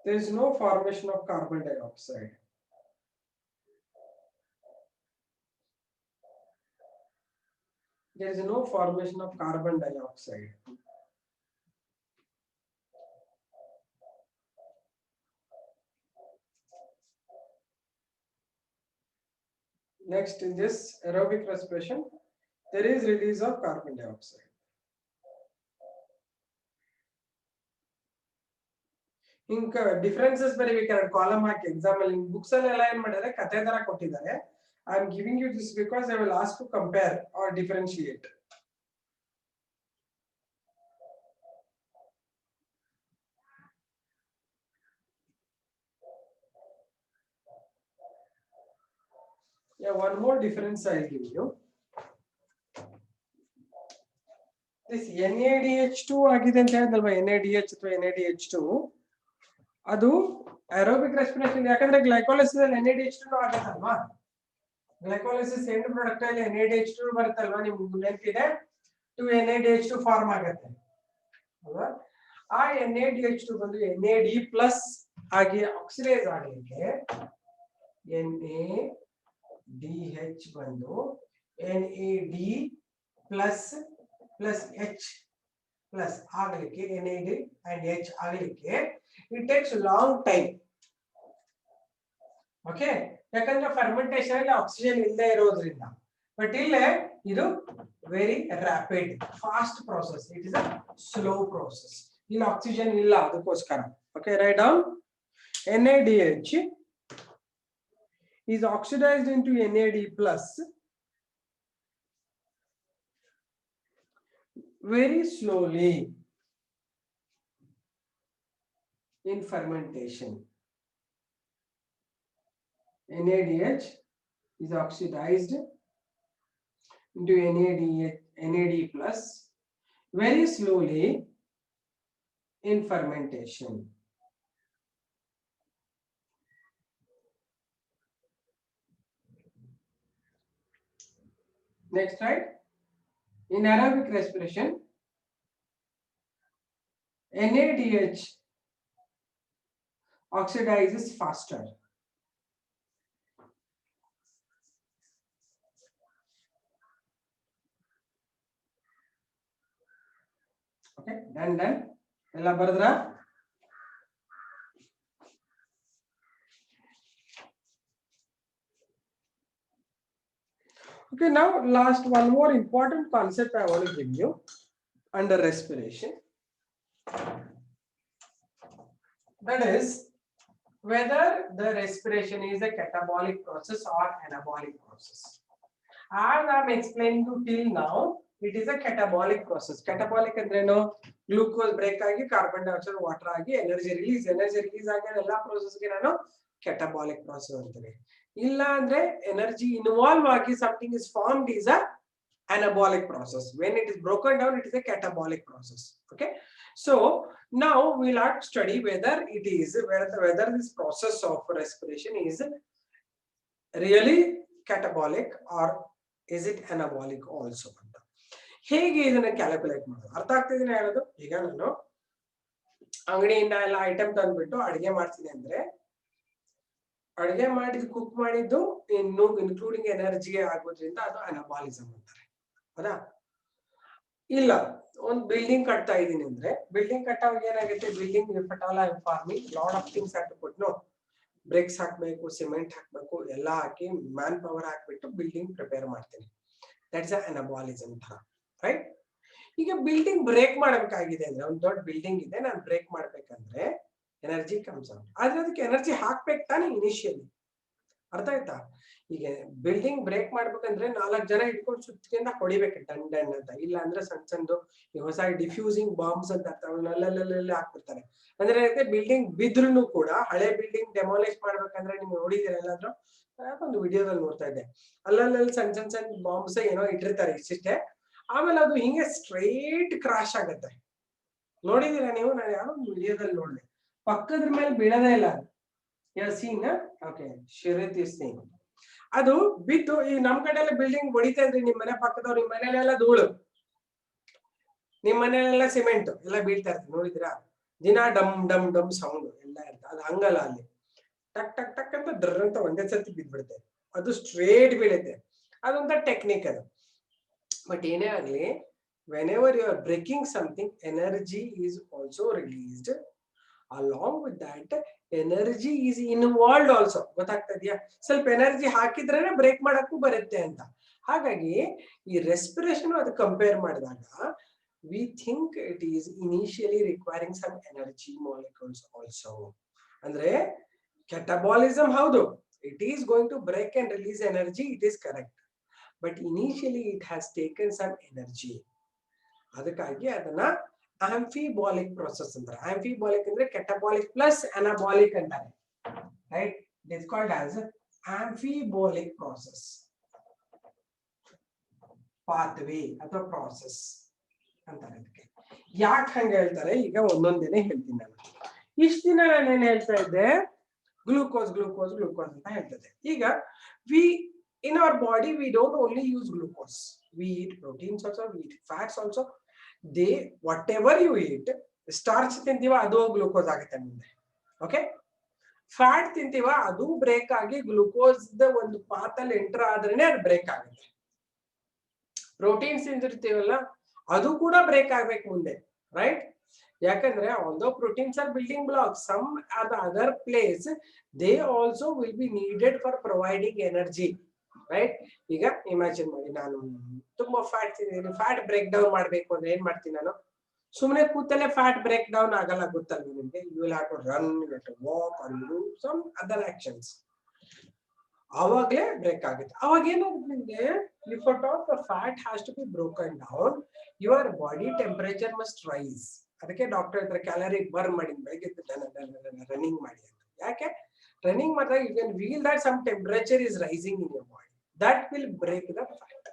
Speaker 1: there is no formation of carbon dioxide. There is no formation of carbon dioxide. Next, in this aerobic respiration, there is release of carbon dioxide. Differences bariಬೇಕಾದ್ರೆ column ಹಾಕಿ exam ಅಲ್ಲಿ books ಅಲ್ಲಿ ಎಲ್ಲ ಏನು ಮಾಡಿದ್ದಾರೆ ಕಥೆ ತರ ಕೊಟ್ಟಿದ್ದಾರೆ. I am giving you this because I will ask to compare or differentiate. Yeah, one more difference I will give you. This NADH2 ಆಗಿದೆ ಅಂತ ಹೇಳಿದ್ನಲ್ವಾ, NADH ಅಥವಾ NADH2 ಅದು aerobic respiration ಯಾಕಂದ್ರೆ ಗ್ಲೈಕೋಲಿಸಿಸ್ ಅಲ್ಲಿ NADH2 ಆಗುತ್ತಲ್ವಾ. ಗ್ಲೈಕೋಲಿಸಿಸ್ ಎಂಡ್ ಪ್ರಾಡಕ್ಟ್ ಅಲ್ಲಿ NADH2 ಬರುತ್ತಲ್ವಾ, ನಿಮ್ಗೆ ನೆನಪಿದೆ 2 NADH2 form ಆಗುತ್ತೆ ಅಲ್ವಾ. ಆ NADH2 ಬಂದು NAD ಪ್ಲಸ್ ಆಗಿ ಆಕ್ಸಿಡೈಸ್ ಆಗಲಿಕ್ಕೆ NADH ಬಂದು NAD plus plus H plus ಆಗಲಿಕ್ಕೆ NAD and H ಆಗಲಿಕ್ಕೆ it takes long time. Okay, ಯಾಕಂದ್ರೆ ಫರ್ಮೆಂಟೇಷನ್ ಅಲ್ಲಿ ಆಕ್ಸಿಜನ್ ಇಲ್ಲದೆ ಇರೋದ್ರಿಂದ. ಬಟ್ ಇಲ್ಲೇ ಇದು very rapid fast process, it is a slow process. ಇಲ್ಲಿ ಆಕ್ಸಿಜನ್ ಇಲ್ಲ ಅದಕ್ಕೋಸ್ಕರ. Okay, write down. NADH is oxidized into NAD plus very slowly in fermentation. NADH is oxidized into NAD plus very slowly in fermentation. Next, right? In aerobic respiration, NADH oxidizes faster. Okay, done. Ella baradra. Okay, now last one more important concept I want to give you under respiration. That is whether the respiration is a catabolic process or anabolic process. As I am explaining to till now, it is a catabolic process. Catabolic andreno glucose break agi carbon dioxide water agi energy release agi ella process ge nanu catabolic process antare. Illa andre energy involve agi something is formed is a anabolic process. When it is broken down, it is a catabolic process. Okay, so now we'll have to study whether this process of respiration is really catabolic or is it anabolic also. ಹೇಗೆ ಇದನ್ನ calculate ಮಾಡೋದು ಅರ್ಥ ಆಗ್ತಿದೆಯಾ ಹೇಳೋದು? ಈಗ ನಾನು ಅಂಗಡಿಯಿಂದ ಎಲ್ಲ item ತಂದ್ಬಿಟ್ಟು ಅಡಿಗೆ ಮಾಡ್ತೀನಿ ಅಂದ್ರೆ ಅಡಿಗೆ ಮಾಡಿದ್ದು ಕುಕ್ ಮಾಡಿದ್ದು ಇನ್ಕ್ಲೂಡಿಂಗ್ ಎನರ್ಜಿ ಆಗೋದ್ರಿಂದ ಅದು ಅನಬಾಲಿಸಮ್ ಅಂತಾರೆ. ಹೌದಾ? ಇಲ್ಲ, ಒಂದು ಬಿಲ್ಡಿಂಗ್ ಕಟ್ತಾ ಇದೀನಿ ಅಂದ್ರೆ ಬಿಲ್ಡಿಂಗ್ ಕಟ್ಟಾಗ ಏನಾಗುತ್ತೆ, building farming lot of things ಹಾಕ್ಬಿಟ್ಟು ಬ್ರೇಕ್ಸ್ ಹಾಕ್ಬೇಕು, ಸಿಮೆಂಟ್ ಹಾಕ್ಬೇಕು, ಎಲ್ಲ ಹಾಕಿ ಮ್ಯಾನ್ ಪವರ್ ಹಾಕ್ಬಿಟ್ಟು ಬಿಲ್ಡಿಂಗ್ ಪ್ರಿಪೇರ್ ಮಾಡ್ತೀನಿ. ದಟ್ಸ್ ಅನಬಾಲಿಸಮ್ ತರ, ರೈಟ್? ಈಗ ಬಿಲ್ಡಿಂಗ್ ಬ್ರೇಕ್ ಮಾಡಬೇಕಾಗಿದೆ ಅಂದ್ರೆ, ಒಂದು ದೊಡ್ಡ ಬಿಲ್ಡಿಂಗ್ ಇದೆ, ನಾನು ಬ್ರೇಕ್ ಮಾಡ್ಬೇಕಂದ್ರೆ ಎನರ್ಜಿ ಕಮ್ಸ್ ಔಟ್. ಆದ್ರೆ ಅದಕ್ಕೆ ಎನರ್ಜಿ ಹಾಕ್ಬೇಕು ತಾನೆ ಇನಿಷಿಯಲಿ. ಅರ್ಥ ಆಯ್ತಾ? ಈಗ ಬಿಲ್ಡಿಂಗ್ ಬ್ರೇಕ್ ಮಾಡ್ಬೇಕಂದ್ರೆ 4 ಜನ ಇಟ್ಕೊಂಡು ಸುತ್ತಿಗೆಯಿಂದ ಹೊಡಿಬೇಕು ಡನ್ ಅಂತ. ಇಲ್ಲ ಅಂದ್ರೆ ಸಣ್ಣದು ಈ ಹೊಸ ಡಿಫ್ಯೂಸಿಂಗ್ ಬಾಂಬ್ಸ್ ಅಂತ ಅಲ್ಲಲ್ಲೇ ಹಾಕ್ಬಿಡ್ತಾರೆ. ಅಂದ್ರೆ ಬಿಲ್ಡಿಂಗ್ ಬಿದ್ರೂ ಕೂಡ ಹಳೆ ಬಿಲ್ಡಿಂಗ್ ಡೆಮಾಲಿಷ್ ಮಾಡ್ಬೇಕಂದ್ರೆ ನಿಮ್ಗೆ ನೋಡಿದಿರ ಎಲ್ಲಾದ್ರೂ? ಒಂದು ವಿಡಿಯೋದಲ್ಲಿ ನೋಡ್ತಾ ಇದ್ದೆ, ಅಲ್ಲಲ್ಲಿ ಸಣ್ಣ ಬಾಂಬ್ಸ್ ಏನೋ ಇಟ್ಟಿರ್ತಾರೆ ಇಷ್ಟೇ, ಆಮೇಲೆ ಅದು ಹಿಂಗೆ ಸ್ಟ್ರೈಟ್ ಕ್ರಾಶ್ ಆಗತ್ತೆ. ನೋಡಿದೀರಾ ನೀವು? ನಾನು ಯಾರೋ ಒಂದು ವಿಡಿಯೋದಲ್ಲಿ ನೋಡಿದೆ, ಪಕ್ಕದ ಮೇಲೆ ಬೀಳದೇ ಇಲ್ಲ. ಅದು ಬಿದ್ದು ಈ ನಮ್ ಕಡೆ ಎಲ್ಲ ಬಿಲ್ಡಿಂಗ್ ಹೊಡಿತಾ ಇದ್ರಿ, ನಿಮ್ ಮನೆ ಪಕ್ಕದವ್ರು, ನಿಮ್ ಮನೇಲೆಲ್ಲ ಧೂಳು, ನಿಮ್ ಮನೇಲೆಲ್ಲ ಸಿಮೆಂಟ್ ಎಲ್ಲ ಬೀಳ್ತಾ ಇರ್ತೀವಿ, ನೋಡಿದ್ರಾ? ದಿನ ಡಮ್ ಡಮ್ ಡಮ್ ಸೌಂಡ್ ಎಲ್ಲ ಇರ್ತದೆ. ಅದು ಹಂಗಲ್ಲ, ಅಲ್ಲಿ ಟಕ್ ಟಕ್ ಟಕ್ ಅಂತ ಡ್ರ್ ಅಂತ ಒಂದೇ ಸರ್ತಿ ಬಿದ್ಬಿಡುತ್ತೆ, ಅದು ಸ್ಟ್ರೇಟ್ ಬೀಳುತ್ತೆ. ಅದೊಂಥರ ಟೆಕ್ನಿಕ್ ಅದು. ಬಟ್ ಏನೇ ಆಗಲಿ, whenever you are breaking something, energy is also released. Along with that, energy is involved also. ಗೊತ್ತಾಗ್ತಾ ಇದೆಯಾ? ಸ್ವಲ್ಪ ಎನರ್ಜಿ ಹಾಕಿದ್ರೇನೆ ಬ್ರೇಕ್ ಮಾಡಕ್ಕೂ ಬರುತ್ತೆ ಅಂತ. ಹಾಗಾಗಿ ಈ ರೆಸ್ಪಿರೇಷನ್ ಅದು ಕಂಪೇರ್ ಮಾಡಿದಾಗ we think it is initially requiring some energy molecules also. ಅಂದ್ರೆ catabolism ಹೌದು, it is going to break and release energy, it is correct, but initially it has taken some energy. ಅದಕ್ಕಾಗಿ ಅದನ್ನ ಆಂಫಿಬಾಲಿಕ್ process ಅಂತಾರೆ. ಆಂಫಿಬಾಲಿಕ್ ಅಂದ್ರೆ catabolic plus anabolic ಅಂತಾರೆ, right? It is called as amphibolic process, pathway ಅಥವಾ process ಅಂತಾರೆ. ಅದಕ್ಕೆ ಯಾಕೆ ಹಂಗ ಹೇಳ್ತಾರೆ ಈಗ ಒಂದೊಂದೇನೆ ಹೇಳ್ತೀನಿ ನಾನು. ಇಷ್ಟ ದಿನ ನಾನು ಏನ್ ಹೇಳ್ತಾ ಇದ್ದೆ, ಗ್ಲೂಕೋಸ್ ಗ್ಲೂಕೋಸ್ ಗ್ಲೂಕೋಸ್ ಅಂತ ಹೇಳ್ತದೆ. ಈಗ V in our body we don't only use glucose, we eat proteins also, we eat fats also. They whatever you eat, starch ತಿಂತೀವ ಅದು ಗ್ಲೂಕೋಸ್ ಆಗುತ್ತೆ ಮುಂದೆ, ಓಕೆ? ಫ್ಯಾಟ್ ತಿಂತೀವ ಅದು ಬ್ರೇಕ್ ಆಗಿ ಗ್ಲೂಕೋಸ್ ಒಂದು ಪಾತಲ್ಲಿ ಎಂಟರ್ ಆದ್ರೇನೆ ಅದು ಬ್ರೇಕ್ ಆಗುತ್ತೆ. ಪ್ರೋಟೀನ್ಸ್ ತಿಂದಿರ್ತೀವಲ್ಲ ಅದು ಕೂಡ ಬ್ರೇಕ್ ಆಗ್ಬೇಕು ಮುಂದೆ, ರೈಟ್? ಯಾಕಂದ್ರೆ although proteins are building blocks, some at the other place they also will be needed for providing energy, right? ಈಗ ಇಮ್ಯಾಜಿನ್ ಮಾಡಿ, ನಾನು ತುಂಬಾ ಫ್ಯಾಟ್ ತಿಂದಿದ್ದೀನಿ, ಫ್ಯಾಟ್ ಬ್ರೇಕ್ ಡೌನ್ ಮಾಡ್ಬೇಕು ಅಂದ್ರೆ ಏನ್ ಮಾಡ್ತೀನಿ ನಾನು? ಸುಮ್ಮನೆ ಕೂತಲ್ಲೇ ಫ್ಯಾಟ್ ಬ್ರೇಕ್ ಡೌನ್ ಆಗಲ್ಲ, ಗೊತ್ತಲ್ಲ ನಿಮ್ಗೆ. You will have to run, you have to walk or do some other actions, ಅವಾಗ್ಲೇ ಬ್ರೇಕ್ ಆಗುತ್ತೆ. ಅವಾಗ ಏನಾಗುತ್ತೆ ನಿಮ್ಗೆ, if at all the fat has to be broken down, your body temperature must rise. ಅದಕ್ಕೆ doctor ಹತ್ರ calorie burn ಮಾಡಿ ಬೆಳಗ್ಗೆ running ಮಾಡಿ ಅಂತ. ಯಾಕೆ? ರನ್ನಿಂಗ್ ಮಾಡಿದಾಗ you can feel that some temperature is rising in your body, that will break the fat.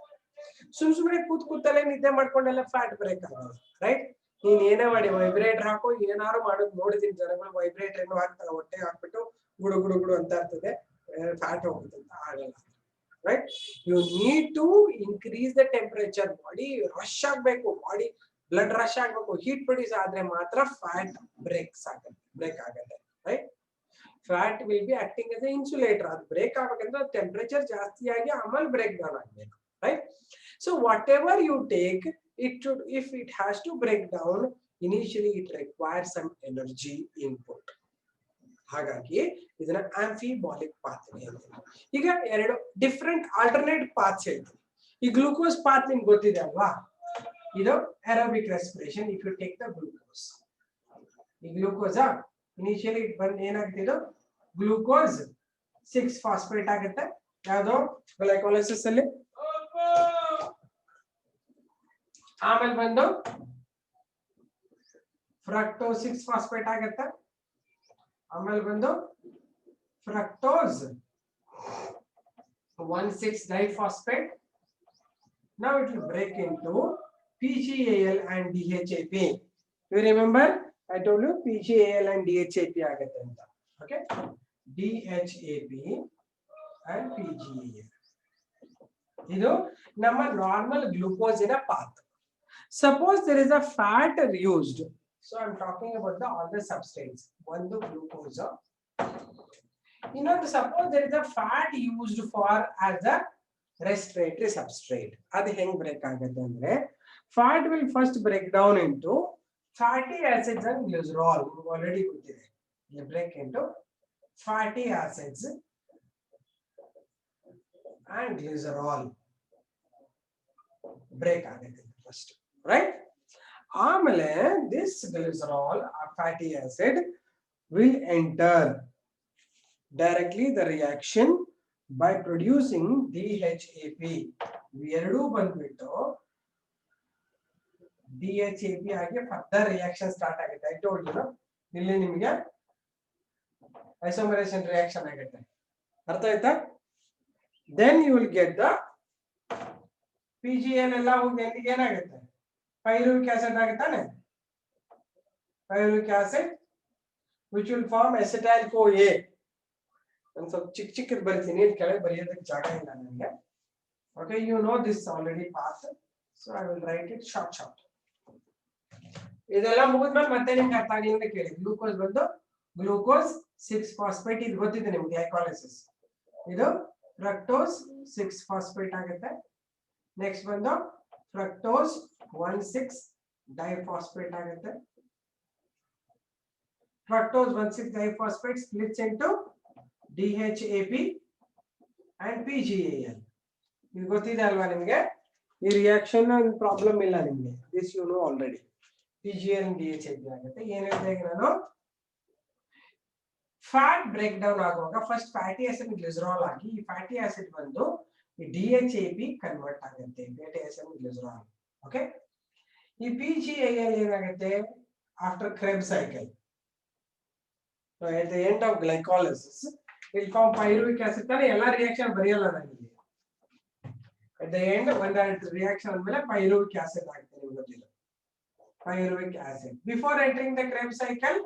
Speaker 1: ಸುಮ್ಮನೆ ಕೂತಲ್ಲೇ ನಿದ್ದೆ ಮಾಡ್ಕೊಂಡೆಲ್ಲ ಫ್ಯಾಟ್ ಬ್ರೇಕ್ ಆಗಲ್ಲ, ರೈಟ್? ನೀನ್ ಏನೇ ಮಾಡಿ, ವೈಬ್ರೇಟರ್ ಹಾಕೋ, ಏನಾರು ಮಾಡೋದು ನೋಡಿದೀನಿ ಜನಗಳು, ವೈಬ್ರೇಟರ್ ಏನು ಹಾಕ್ತಾರೆ, ಹೊಟ್ಟೆ ಹಾಕ್ಬಿಟ್ಟು ಗುಡು ಗುಡು ಗುಡು ಅಂತ ಇರ್ತದೆ, ಫ್ಯಾಟ್ ಹೋಗುತ್ತೆ ಅಂತ. ಆಗಲ್ಲ, right? You need to increase the temperature. Body rush ಆಗ್ಬೇಕು, ಬಾಡಿ ಬ್ಲಡ್ ರಶ್ ಆಗ್ಬೇಕು, ಹೀಟ್ ಪ್ರೊಡ್ಯೂಸ್ ಆದ್ರೆ ಮಾತ್ರ ಫ್ಯಾಟ್ ಬ್ರೇಕ್ ಆಗತ್ತೆ, right? Fat will be acting as an insulator. ಅದು ಬ್ರೇಕ್ ಆಗಬೇಕಂದ್ರೆ ಟೆಂಪರೇಚರ್ ಜಾಸ್ತಿ ಆಗಿ ಆಮೇಲೆ ಬ್ರೇಕ್ ಡೌನ್ ಆಗಬೇಕು, right? So whatever you take, it should, if it has to break down, initially it requires some energy input. ಹಾಗಾಗಿ ಇದನ್ನ ಆಂಫಿಬಾಲಿಕ್ pathway ಅಂತ. ಈಗ ಎರಡು ಡಿಫ್ರೆಂಟ್ ಆಲ್ಟರ್ನೇಟ್ ಪಾತ್ಸ್ ಹೇಳ್ತೀವಿ. ಈ ಗ್ಲೂಕೋಸ್ ಪಾತ್ ನಿಮ್ಗೆ ಗೊತ್ತಿದೆ ಅಲ್ವಾ? ಇದು aerobic respiration. If you take the glucose, ಈ ಗ್ಲೂಕೋಸ್ ಇನಿಷಿಯಲಿ ಬಂದು ಏನಾಗುತ್ತೆ, ಇದು ಗ್ಲೂಕೋಸ್ 6-ಫಾಸ್ಫೇಟ್ ಆಗುತ್ತೆ. ಯಾವ್ದು? ಗ್ಲೈಕೋಲಿಸಿಸ್ ಅಲ್ಲಿ. ಆಮೇಲೆ ಬಂದು ಫ್ರಕ್ಟೋಸ್ 6-ಫಾಸ್ಫೇಟ್ ಆಗುತ್ತೆ. ಆಮೇಲೆ ಬಂದು fructose 1,6-diphosphate. Now it will break into PGAL and DHAP. You remember I told you PGAL and DHAP ಆಗುತ್ತೆ ಅಂತ, ಓಕೆ? DHAP and PGAL. ಇದು ನಮ್ಮ ನಾರ್ಮಲ್ ಗ್ಲೂಕೋಸಿನ path. Suppose there is a fat used, so I am talking about all the substrates. ಒಂದು glucose, ಇನ್ನೊಂದು suppose there is a fat used for as a respiratory substrate. ಅದು ಹೆಂಗ್ break ಆಗುತ್ತೆ ಅಂದ್ರೆ, fat will first break down into fatty acids and glycerol. Already ಗೊತ್ತಿದೆ, will break into fatty acids and glycerol. break ಆಗುತ್ತೆ first, right? ಆಮೇಲೆ this glycerol or fatty acid will enter directly the reaction by producing DHAP. ಇವೆರಡೂ ಬಂದ್ಬಿಟ್ಟು DHAP ಆಗಿ further reaction start ಆಗುತ್ತೆ. I told you, ಇಲ್ಲಿ ನಿಮಗೆ isomerisation reaction ಆಗುತ್ತೆ, ಅರ್ಥ ಆಯ್ತಾ? Then you will get the PGL ಎಲ್ಲ ಹೋಗಿ ಎಲ್ಲಿಗೆ ಏನಾಗುತ್ತೆ, ಪೈರುವಿಕ್ ಆಸಿಡ್ ಆಗುತ್ತಾನೆ. Pyruvic acid which will form acetyl CoA. ನಾನು ಸ್ವಲ್ಪ ಚಿಕ್ಕದು ಬರ್ತೀನಿ, ಕೆಳಗೆ ಬರೆಯೋದಕ್ಕೆ ಜಾಗ ಇಲ್ಲ ನನಗೆ. Okay, you know this already path, so I will write it short. ಇದೆಲ್ಲ ಮುಗಿದ್ಮೇಲೆ ಮತ್ತೆ ನಿಮ್ಗೆ ಅರ್ಥ ಆಗಲಿ ಅಂತ ಕೇಳಿ. ಗ್ಲೂಕೋಸ್ ಬಂದು ಗ್ಲೂಕೋಸ್ 6 ಫಾಸ್ಫೇಟ್ ಇದು ಗೊತ್ತಿದೆ ನಿಮ್ಗೆ, ಗ್ಲೈಕಾಲಿಸಿಸ್. ಇದು ಫ್ರಕ್ಟೋಸ್ 6 ಫಾಸ್ಫೇಟ್ ಆಗುತ್ತೆ. ನೆಕ್ಸ್ಟ್ ಬಂದು ಫ್ರಕ್ಟೋಸ್ 1,6 ಡೈಫಾಸ್ಫೇಟ್ ಆಗುತ್ತೆ. Fructose 1,6 diphosphate splits into DHAP and PGAL. ಇದು ಗೊತ್ತಿದೆ ಅಲ್ವಾ ನಿಮ್ಗೆ? ಈ ರಿಯಾಕ್ಷನ್ ಪ್ರಾಬ್ಲಮ್ ಇಲ್ಲ ನಿಮ್ಗೆ, this you know already. PGAL and DHAP ಆಗುತ್ತೆ. ಏನ್ ಹೇಳಿದೆ ನಾನು, ಫ್ಯಾಟ್ ಬ್ರೇಕ್ ಡೌನ್ ಆಗುವಾಗ ಫಸ್ಟ್ ಫ್ಯಾಟಿ ಆಸಿಡ್ ಗ್ಲಿಸರಾಲ್ ಆಗಿ ಈ ಫ್ಯಾಟಿ ಆಸಿಡ್ ಬಂದು ಈ DHAP ಕನ್ವರ್ಟ್ ಆಗುತ್ತೆ, ಫ್ಯಾಟಿ ಆಸಿಡ್ ಗ್ಲಿಸರಾಲ್. ಓಕೆ, ಈ PGAL ಏನಾಗುತ್ತೆ after Kreb cycle. At the end of glycolysis, it will form pyruvic acid. ತಾನೆ ಎಲ್ಲ ರಿಯಾಕ್ಷನ್ ಬರೆಯಲ್ಲ ನಾನು ಇಲ್ಲಿ. At the end when that reaction ಆದ್ಮೇಲೆ pyruvic acid ಆಗುತ್ತೆ, ನಿಮಗೆ ಗೊತ್ತಿಲ್ಲ pyruvic acid. Before entering the Krebs cycle,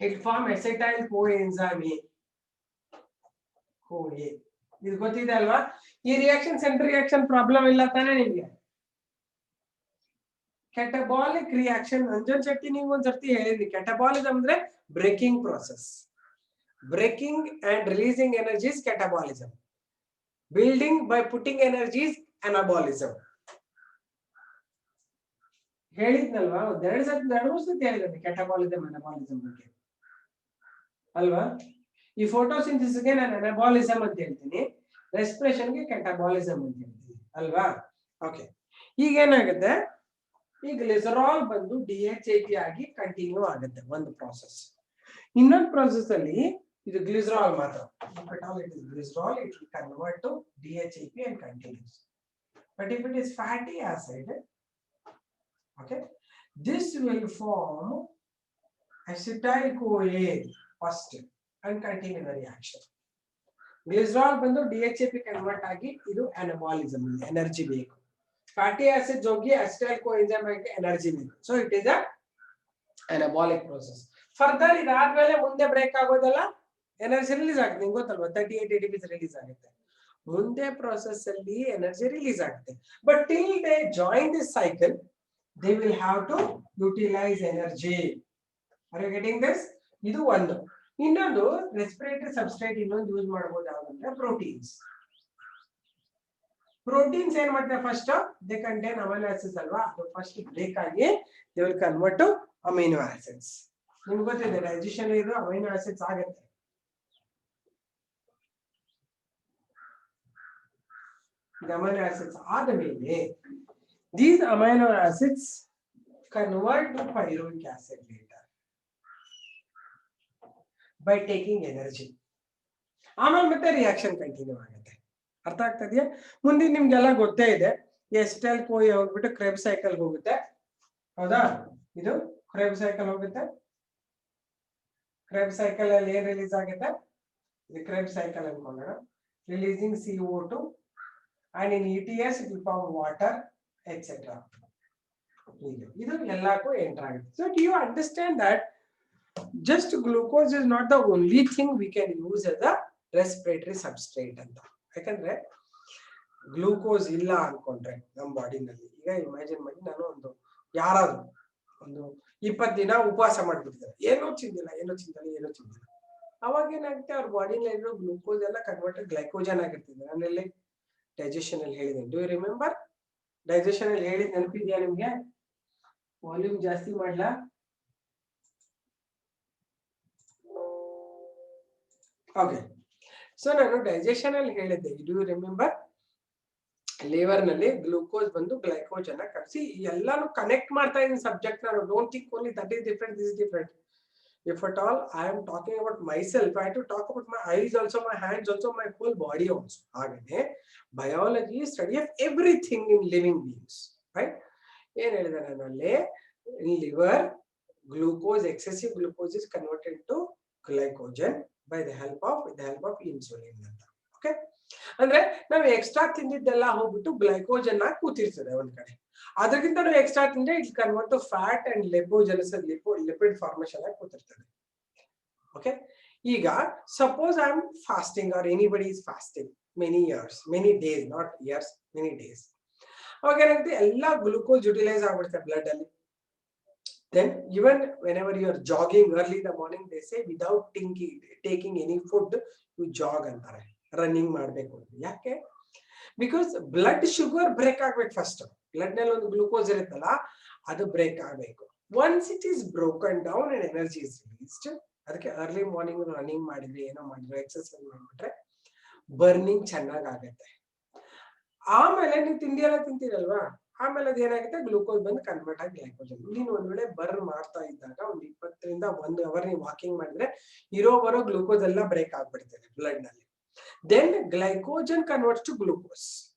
Speaker 1: it form acetyl coenzyme A. CoA. ಇದು ಗೊತ್ತಿದೆ ಅಲ್ವಾ? ಈ ರಿಯಾಕ್ಷನ್ ಸೆಂಟರ್ ರಿಯಾಕ್ಷನ್ ಪ್ರಾಬ್ಲಮ್ ಇಲ್ಲ ತಾನೆ ನಿಮಗೆ? ಕ್ಯಾಟಬಾಲಿಕ್ ರಿಯಾಕ್ಷನ್ ಅಂಜನ್ ಶೆಟ್ಟಿ ನೀವು ಒಂದ್ಸರ್ತಿ ಹೇಳಿದ್ರಿ. ಕ್ಯಾಟಬಾಲಿಸಮ್ ಅಂದ್ರೆ breaking process. Breaking and releasing energies catabolism. Building by putting energies anabolism. ಹೇಳಿದ್ನಲ್ವಾ, ಎರಡು ಮೂರು ಸತಿ ಹೇಳಿದ್ದೆ ಕ್ಯಾಟಬಾಲಿಸಮ್ ಅನಾಬಾಲಿಸಮ್ ಬಗ್ಗೆ ಅಲ್ವಾ? ಈ ಫೋಟೋಸಿಂಥಸಿಸ್ಗೆ ನಾನು ಅನಾಬಾಲಿಸಮ್ ಅಂತ ಹೇಳ್ತೀನಿ, ರೆಸ್ಪಿರೇಷನ್ಗೆ ಕ್ಯಾಟಬಾಲಿಸಮ್ ಅಂತ ಹೇಳ್ತೀನಿ ಅಲ್ವಾ? ಓಕೆ, ಈಗ ಏನಾಗುತ್ತೆ, ಈ ಗ್ಲಿಸರಾಲ್ ಬಂದು DHAP ಆಗಿ ಕಂಟಿನ್ಯೂ ಆಗುತ್ತೆ ಒಂದು ಪ್ರಾಸೆಸ್. ಇನ್ನೊಂದು ಪ್ರಾಸೆಸ್ ಅಲ್ಲಿ ಇದು ಗ್ಲಿಸರಾಲ್ ಮಾತ್ರ, it is glycerol, it will convert to DHAP and continues. But if it is fatty acid, okay, this will form acetyl CoA first and continue the reaction. Glycerol ಬಂದು DHAP convert ಆಗಿ ಇದು anabolism, energy ಬೇಕು. Fatty acid ಹೋಗಿ acetyl coenzyme ಆಗಿ energy ಬೇಕು. So it is a anabolic process. Further ಇದಾದ್ಮೇಲೆ ಮುಂದೆ break ಆಗೋದಲ್ಲ, energy release ಆಗುತ್ತೆ. ನಿಮ್ಗೆ ಗೊತ್ತಲ್ವಾ, 38 ATP ರಿಲೀಸ್ ಆಗುತ್ತೆ. ಮುಂದೆ ಪ್ರೋಸೆಸ್ ಅಲ್ಲಿ ಎನರ್ಜಿ ರಿಲೀಸ್ ಆಗುತ್ತೆ. But till they join this cycle, they will have to utilise energy. Are you getting this? ಇದು ಒಂದು. ಇನ್ನೊಂದು ರೆಸ್ಪಿರೇಟರಿ ಸಬ್ಸ್ಟ್ರೇಟ್ ಇನ್ನೊಂದು ಯೂಸ್ ಮಾಡಬಹುದು, ಯಾವ್ದಂದ್ರೆ ಪ್ರೋಟೀನ್ಸ್. ಪ್ರೋಟೀನ್ಸ್ ಏನ್ ಮಾಡ್ತಾರೆ, first they contain amino acids ಅಲ್ವಾ, ಅದು ಫಸ್ಟ್ ಬ್ರೇಕ್ ಆಗಿ they will convert to amino acids. ನಿಮ್ಗೆ ಗೊತ್ತಿದೆ ಡೈಜೆಷನ್ ಇದು ಅಮೈನೋ ಆಸಿಡ್ಸ್ ಆಗುತ್ತೆ. ಅಮೈನೋ ಆಸಿಡ್ಸ್ ಆದ ಮೇಲೆ these amino acids convert to pyruvic acid later by taking energy. ಆಮೇಲೆ ಮತ್ತೆ ರಿಯಾಕ್ಷನ್ ಕಂಟಿನ್ಯೂ ಆಗುತ್ತೆ. ಅರ್ಥ ಆಗ್ತದೆಯಾ? ಮುಂದೆ ನಿಮ್ಗೆಲ್ಲ ಗೊತ್ತೇ ಇದೆ, ಎಸಿಟೈಲ್ ಕೋಎ ಹೋಗ್ಬಿಟ್ಟು ಕ್ರೆಬ್ ಸೈಕಲ್ ಹೋಗುತ್ತೆ, ಹೌದಾ? ಇದು ಕ್ರೆಬ್ ಸೈಕಲ್ ಹೋಗುತ್ತೆ. ಕ್ರೆಬ್ ಸೈಕಲ್ ಅಲ್ಲಿ ಏನ್ ರಿಲೀಸ್ ಆಗುತ್ತೆ, ಇದು ಕ್ರೆಬ್ ಸೈಕಲ್ ಅನ್ಕೊಳ್ಳೋಣ. Releasing CO2 and in ETS it will form water, etc. ಇದು ಎಲ್ಲಕ್ಕೂ ಎಂಟರ್ ಆಗುತ್ತೆ. So do you understand that just glucose is not the only thing we can use as a respiratory substrate ಅಂತ? ಯಾಕಂದ್ರೆ glucose ಇಲ್ಲ ಅನ್ಕೊಂಡ್ರೆ ನಮ್ಮ ಬಾಡಿನಲ್ಲಿ, ಈಗ imagine ಮಾಡಿ ನಾನು ಯಾರಾದ್ರೂ ಒಂದು 20 ದಿನ ಉಪವಾಸ ಮಾಡ್ಬಿಟ್ಟಿದ್ದಾರೆ, ಏನೋ ತಿಂದಿಲ್ಲ, ಅವಾಗ ಏನಾಗುತ್ತೆ, ಅವ್ರ ಬಾಡಿನಲ್ಲಿ ಗ್ಲೂಕೋಸ್ ಎಲ್ಲ ಕನ್ವರ್ಟೆಡ್ ಗ್ಲೈಕೋಜನ್ ಆಗಿರ್ತದೆ. ನಾನೆಲ್ಲಿ ಡೈಜೆಷನ್ ಅಲ್ಲಿ ಹೇಳಿದ್ದೇನೆ, ಡೂ ಯು ರಿಮೆಂಬರ್? ಡೈಜೆಷನ್ ಅಲ್ಲಿ ಹೇಳಿದ್ ನೆನಪಿದ್ಯಾ ನಿಮ್ಗೆ? ವಾಲ್ಯೂಮ್ ಜಾಸ್ತಿ ಮಾಡ್ಲಾ? ಓಕೆ, ಸೊ ನಾನು ಡೈಜೆಷನ್ ಅಲ್ಲಿ ಹೇಳಿದ್ದೆ, ಡೂ ಯು ರಿಮೆಂಬರ್? ಲಿವರ್ ನಲ್ಲಿ ಗ್ಲೂಕೋಸ್ ಬಂದು ಗ್ಲೈಕೋಜನ್ ಕಳಿಸಿ ಎಲ್ಲಾನು ಕನೆಕ್ಟ್ ಮಾಡ್ತಾ ಇದ್ದೀನಿ ಸಬ್ಜೆಕ್ಟ್. ನಾನು don't think only that is different, this is different. If at all I am talking about myself, I have to talk about my eyes also, my hands also, my whole body also. Agane biology is study of everything in living beings, right? ಏನು ಹೇಳಿದೆ ನಾನು ಅಲ್ಲಿ, in liver glucose, excessive glucose is converted to glycogen by the help of insulin ಅಂತ. Okay, ಅಂದ್ರೆ ನಾವು extra ತಿಂದಿದ್ದೆಲ್ಲ ಹೋಗ್ಬಿಟ್ಟು glycogen ಆಗಿ ಕೂತಿರ್ತದೆ ಒಂದ್ ಕಡೆ. ಅದಕ್ಕಿಂತ ನಾವು ಎಕ್ಸ್ಟ್ರಾ ತಿಂದ್ರೆ it convert to fat and lipogenesis, lipid formation ಆಗಿ ಕೂತಿರ್ತದೆ. ಓಕೆ, ಈಗ suppose I am fasting or anybody is fasting many years, many days, not years, many days. ಅವಾಗ ಏನಾಗುತ್ತೆ, ಎಲ್ಲ ಗ್ಲೂಕೋಸ್ ಯುಟಿಲೈಸ್ ಆಗ್ಬಿಡುತ್ತೆ ಬ್ಲಡ್ ಅಲ್ಲಿ. Then even whenever you are jogging early in the morning, they say without taking any food, you jog ಅಂತಾರೆ, running ಮಾಡಬೇಕು. ಯಾಕೆ? Because blood sugar break ಆಗ್ಬೇಕು first. Blood ನಲ್ಲಿ ಒಂದು ಗ್ಲೂಕೋಸ್ ಇರುತ್ತಲ್ಲ, ಅದು ಬ್ರೇಕ್ ಆಗಬೇಕು. Once it is broken down and energy is released, ಅದಕ್ಕೆ ಅರ್ಲಿ ಮಾರ್ನಿಂಗ್ ರನ್ನಿಂಗ್ ಮಾಡಿದ್ರೆ, ಏನೋ ಮಾಡಿದ್ರೆ, ಎಕ್ಸರ್ಸೈಸ್ ಮಾಡಿಬಿಟ್ರೆ ಬರ್ನಿಂಗ್ ಚೆನ್ನಾಗ್ ಆಗತ್ತೆ. ಆಮೇಲೆ ನೀವು ತಿಂಡಿ ಎಲ್ಲ ತಿಂತೀರಲ್ವಾ, ಆಮೇಲೆ ಅದು ಏನಾಗುತ್ತೆ, ಗ್ಲೂಕೋಸ್ ಬಂದು ಕನ್ವರ್ಟ್ ಆಗಿ ಗ್ಲೈಕೋಜನ್. ನೀನು ಒಂದ್ ವೇಳೆ ಬರ್ನ್ ಮಾಡ್ತಾ ಇದ್ದಾಗ ಒಂದು 20 ರಿಂದ 1 ಅವರ್ ನೀವು ವಾಕಿಂಗ್ ಮಾಡಿದ್ರೆ ಬರೋ ಗ್ಲೂಕೋಸ್ ಎಲ್ಲ ಬ್ರೇಕ್ ಆಗ್ಬಿಡ್ತದೆ ಬ್ಲಡ್ ನಲ್ಲಿ. Then glycogen converts to glucose.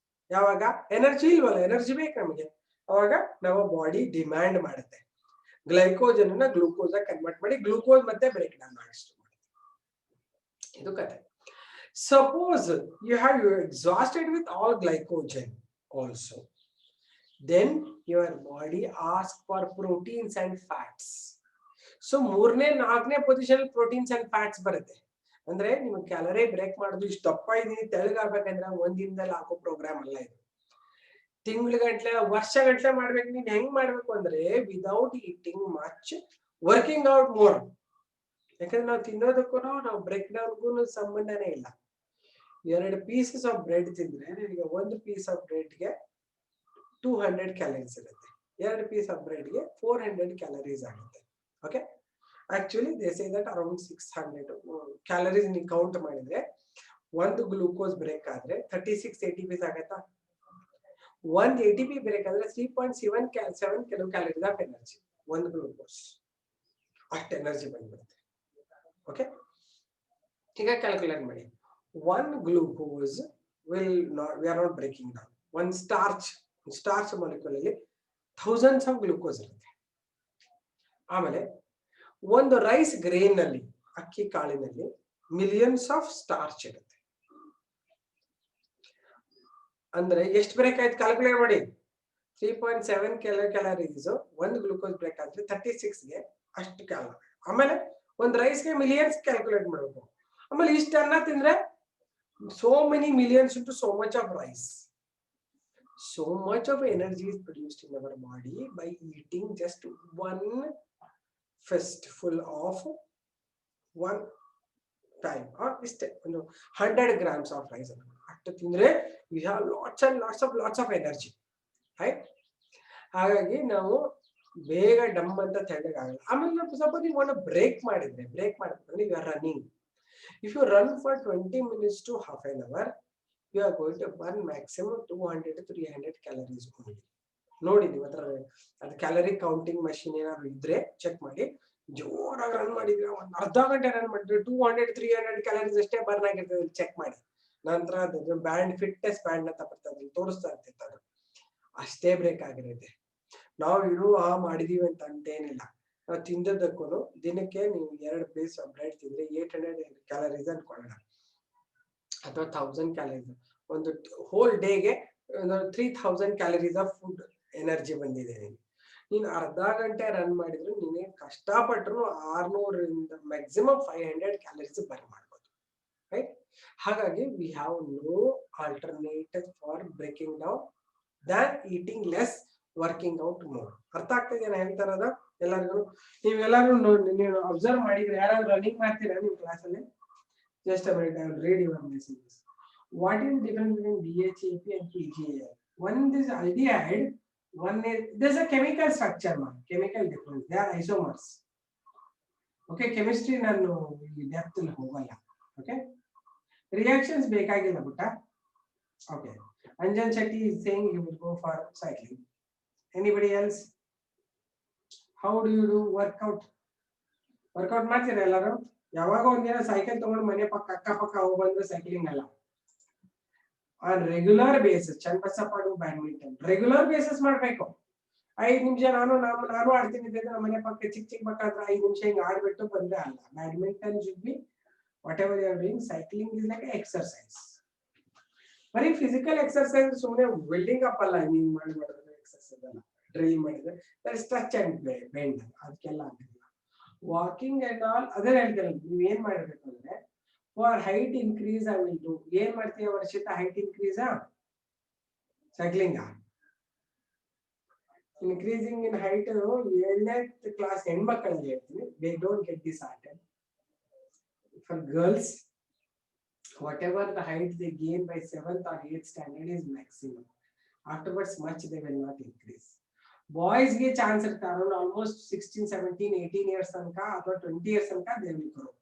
Speaker 1: ಯಾವಾಗ ಎನರ್ಜಿ ಇಲ್ವಲ್ಲ, ಎನರ್ಜಿ ಬೇಕು ನಮಗೆ, ಅವಾಗ ನಮ್ಮ ಬಾಡಿ ಡಿಮ್ಯಾಂಡ್ ಮಾಡುತ್ತೆ, ಗ್ಲೈಕೋಜನ್ ಅನ್ನ ಗ್ಲೂಕೋಸ್ ಆಗಿ ಕನ್ವರ್ಟ್ ಮಾಡಿ ಗ್ಲೂಕೋಸ್ ಮತ್ತೆ ಬ್ರೇಕ್ ಡೌನ್ ಆಗಿಷ್ಟು ಮಾಡುತ್ತೆ. ಇದು ಕತೆ. Suppose you exhausted with all glycogen also, then your body asks for proteins and fats. So ಮೂರನೇ 4ನೇ ಪೊಸಿಷನ್ ಪ್ರೋಟೀನ್ಸ್ ಅಂಡ್ ಫ್ಯಾಟ್ಸ್ ಬರುತ್ತೆ. ಅಂದ್ರೆ ನಿಮ್ಗೆ ಕ್ಯಾಲರಿ ಬ್ರೇಕ್ ಮಾಡೋದು, ಇಷ್ಟು ದಪ್ಪ ಇದೀನಿ ತೆಳಗಾಗಬೇಕಂದ್ರೆ ಒಂದಿನದಲ್ಲಿ ಹಾಕೋ ಪ್ರೋಗ್ರಾಮ್ ಅಲ್ಲ ಇದು. ತಿಂಗ್ಳುಗಟ್ಲೆ, ವರ್ಷಗಟ್ಲೆ ಮಾಡ್ಬೇಕು. ನೀನ್ ಹೆಂಗ್ ಮಾಡ್ಬೇಕು ಅಂದ್ರೆ without eating much, working out more. ಯಾಕಂದ್ರೆ ನಾವು ತಿನ್ನೋದಕ್ಕೂ ನಾವು ಬ್ರೇಕ್ ಡೌನ್ಗೂ ಸಂಬಂಧನೇ ಇಲ್ಲ. 2 ಪೀಸಸ್ ಆಫ್ ಬ್ರೆಡ್ ತಿಂದ್ರೆ ನಿಮಗೆ 1 ಪೀಸ್ ಆಫ್ ಬ್ರೆಡ್ಗೆ 200 ಕ್ಯಾಲರೀಸ್ ಇರುತ್ತೆ, 2 ಪೀಸ್ ಆಫ್ ಬ್ರೆಡ್ಗೆ 400 ಕ್ಯಾಲರೀಸ್ ಆಗುತ್ತೆ. Okay, actually they say that around 600 calories ನೀವು ಕೌಂಟ್ ಮಾಡಿದ್ರೆ ಒಂದು ಗ್ಲೂಕೋಸ್ ಬ್ರೇಕ್ ಆದ್ರೆ 36 ATPs ಆಗತ್ತಾ. 1 ATP ಬ್ರೇಕ್ ಆದ್ರೆ 3.7 ಕಿಲೋ ಕ್ಯಾಲರೀಸ್ ಆಫ್ ಎನರ್ಜಿ, ಒಂದು ಗ್ಲೂಕೋಸ್ ಅಷ್ಟು ಎನರ್ಜಿ ಬಂದ್ಬಿಡುತ್ತೆ. ಓಕೆ, ಈಗ ಕ್ಯಾಲ್ಕುಲೇಟ್ ಮಾಡಿ. 1 glucose will not, we are not breaking down. 1 starch molecule ಅಲ್ಲಿ thousands of glucose ಇರುತ್ತೆ. ಆಮೇಲೆ ಒಂದು ರೈಸ್ ಗ್ರೇನ್ ನಲ್ಲಿ, ಅಕ್ಕಿ ಕಾಳಿನಲ್ಲಿ ಮಿಲಿಯನ್ಸ್ ಆಫ್ ಸ್ಟಾರ್ಚ್ ಇರುತ್ತೆ. ಅಂದ್ರೆ ಎಷ್ಟು ಬ್ರೇಕ್ ಆಯ್ತು ಕ್ಯಾಲ್ಕುಲೇಟ್ ಮಾಡಿ. 3.7 ಕಿಲೋ ಕ್ಯಾಲರೀಸ್, 1 ಗ್ಲೂಕೋಸ್ ಬ್ರೇಕ್ ಆದ್ರೆ 36ಗೆ ಅಷ್ಟು ಕ್ಯಾಲರಿ. ಆಮೇಲೆ ಒಂದು ರೈಸ್ಗೆ ಮಿಲಿಯನ್ಸ್ ಕ್ಯಾಲ್ಕುಲೇಟ್ ಮಾಡಬೇಕು. ಆಮೇಲೆ ಇಷ್ಟು ಅನ್ನ ತಿಂದ್ರೆ so many millions into so much of rice. So much of energy is produced in our body by eating just 1 fistful of 1 time, or 100 grams of rice. After tindre we have lots and lots of energy, right? ಹಾಗಾಗಿ ನಾವು ಬೇಗ ಡಮ್ ಅಂತ ತೆಳ್ಳಗಾಗಲ್ಲ. ಆಮೇಲೆ suppose ನೀವು ಒಂದು break ಮಾಡಿದ್ರೆ, you are running. If you run for 20 minutes to half an hour, you are going to burn maximum 200 to 300 calories only. ನೋಡಿ ನಿಮ್ಮ ಹತ್ರ ಅದು ಕ್ಯಾಲರಿ ಕೌಂಟಿಂಗ್ ಮಷಿನ್ ಏನಾದ್ರು ಇದ್ರೆ ಚೆಕ್ ಮಾಡಿ. ಜೋರಾಗಿ ರನ್ ಮಾಡಿದ್ರೆ, ಒಂದು ಅರ್ಧ ಗಂಟೆ ರನ್ ಮಾಡಿದ್ರೆ 200-300 ಕ್ಯಾಲರೀಸ್ ಅಷ್ಟೇ ಬರ್ನ್ ಆಗಿರ್ತದೆ, ಚೆಕ್ ಮಾಡಿ. ನಂತರ ಅದು ಬ್ಯಾಂಡ್, ಫಿಟ್ನೆಸ್ ಬ್ಯಾಂಡ್ ಅಂತ ಬರ್ತದೆ, ತೋರಿಸ್ತಾ ಇರ್ತಿತ್ತು, ಅದು ಅಷ್ಟೇ ಬ್ರೇಕ್ ಆಗಿರುತ್ತೆ. ನಾವು ಮಾಡಿದೀವಿ ಅಂತೇನಿಲ್ಲ. ನಾವು ತಿಂದದ್ದಕ್ಕೂ ದಿನಕ್ಕೆ ನೀವು 2 ಪೀಸ್ ಬ್ರೆಡ್ ತಿಂದ್ರೆ 800 ಕ್ಯಾಲರೀಸ್ ಅನ್ಕೊಳ್ಳೋಣ, ಅಥವಾ 1000 ಕ್ಯಾಲರೀಸ್. ಒಂದು ಹೋಲ್ ಡೇಗೆ 3000 ಕ್ಯಾಲರೀಸ್ ಆಫ್ ಫುಡ್ ಎನರ್ಜಿ ಬಂದಿದೆ. ನೀನು ಅರ್ಧ ಗಂಟೆ ರನ್ ಮಾಡಿದ್ರು ನೀನೇ ಕಷ್ಟಪಟ್ಟರು 600 ಮ್ಯಾಕ್ಸಿಮಮ್ 500 ಕ್ಯಾಲರೀಸ್ ಬರ್ನ್ ಮಾಡ್ಬೋದು, ರೈಟ್? ಹಾಗಾಗಿ we have no alternative for breaking down than eating less, working out more. ಅರ್ಥ ಆಗ್ತದೆ ನಾನು ಹೇಳ್ತಾರದ ಎಲ್ಲರಿಗೂ? ನೀವೆಲ್ಲರೂ ನೀವು ಅಬ್ಸರ್ವ್ ಮಾಡಿದ್ರೆ ಯಾರಾದ್ರೂ ರನ್ನಿಂಗ್ ಮಾಡ್ತೀರಾ ನಿಮ್ಮ ಕ್ಲಾಸಲ್ಲಿ? Just a minute, I will read your messages. What is difference between DHEP and PGAL? One is aldehyde, one is, there's a chemical structure, chemical difference, they are isomers. Okay, chemistry ನಾನು depth ಅಲ್ಲಿ ಹೋಗಲ್ಲ. Okay, reactions ಬೇಕಾಗಿಲ್ಲ ಪುಟ್ಟ. Okay, Anjan Shetty is saying he will go for cycling. Anybody else? How do you do workout ಮಾಡ್ತೀರಾ ಎಲ್ಲರೂ? ಯಾವಾಗ ಒಂದಿನ cycle ತಗೊಂಡು ಮನೆ ಅಕ್ಕಪಕ್ಕ ಹೋಗಿ ಬಂದ್ರೆ ಸೈಕ್ಲಿಂಗ್ ಅಲ್ಲ, on regular basis. Channabasappa badminton regular basis ಮಾಡ್ಬೇಕು. 5 ನಿಮಿಷ ನಾನು ಆಡ್ತೀನಿ ನಮ್ಮ ಮನೆ ಪಕ್ಕ ಚಿಕ್ಕ ಮಕ್ಕಳ 5 ನಿಮಿಷ ಹಿಂಗ್ ಆಡ್ಬಿಟ್ಟು ಬಂದ್ರೆ ಅಲ್ಲ. Badminton should be whatever you are doing, cycling is like exercise. ಬರೀ ಫಿಸಿಕಲ್ ಎಕ್ಸರ್ಸೈಸ್ ಸುಮ್ಮನೆ ಬಿಲ್ಡಿಂಗ್ ಅಪ್ ಅಲ್ಲ, ನೀವು ಮಾಡಿದ್ರೆ ಎಕ್ಸರ್ಸೈಸ್ ಅಲ್ಲ. ಡ್ರಿಲ್ ಮಾಡಿದ್ರೆ ಟಚ್ ಅಂಡ್ ಬೆಂಡ್, ಅದಕ್ಕೆಲ್ಲ ಆಗಿಲ್ಲ. ವಾಕಿಂಗ್ ಅಂಡ್ ಆಲ್ ಅದೇ ಹೇಳ್ತಾರೆ. ನೀವ್ ಏನ್ ಮಾಡ್ಬೇಕು ಅಂದ್ರೆ, for height increase I will do. ಏನ್ ಮಾಡ್ತೀಯ Varshita? Height increase cycling. increasing in height 7th class ಹೆಣ್ಮಕ್ಕಳಲ್ಲಿ ಹೇಳ್ತೀನಿ, they don't get disheartened. For girls, whatever the height they gain by 7th or 8th standard is maximum. Afterwards much they will not increase. Boys ಗೆ chance ಇರುತ್ತೆ around almost 16 17 18 years ತನಕ ಅಥವಾ 20 years ತನಕ they will grow.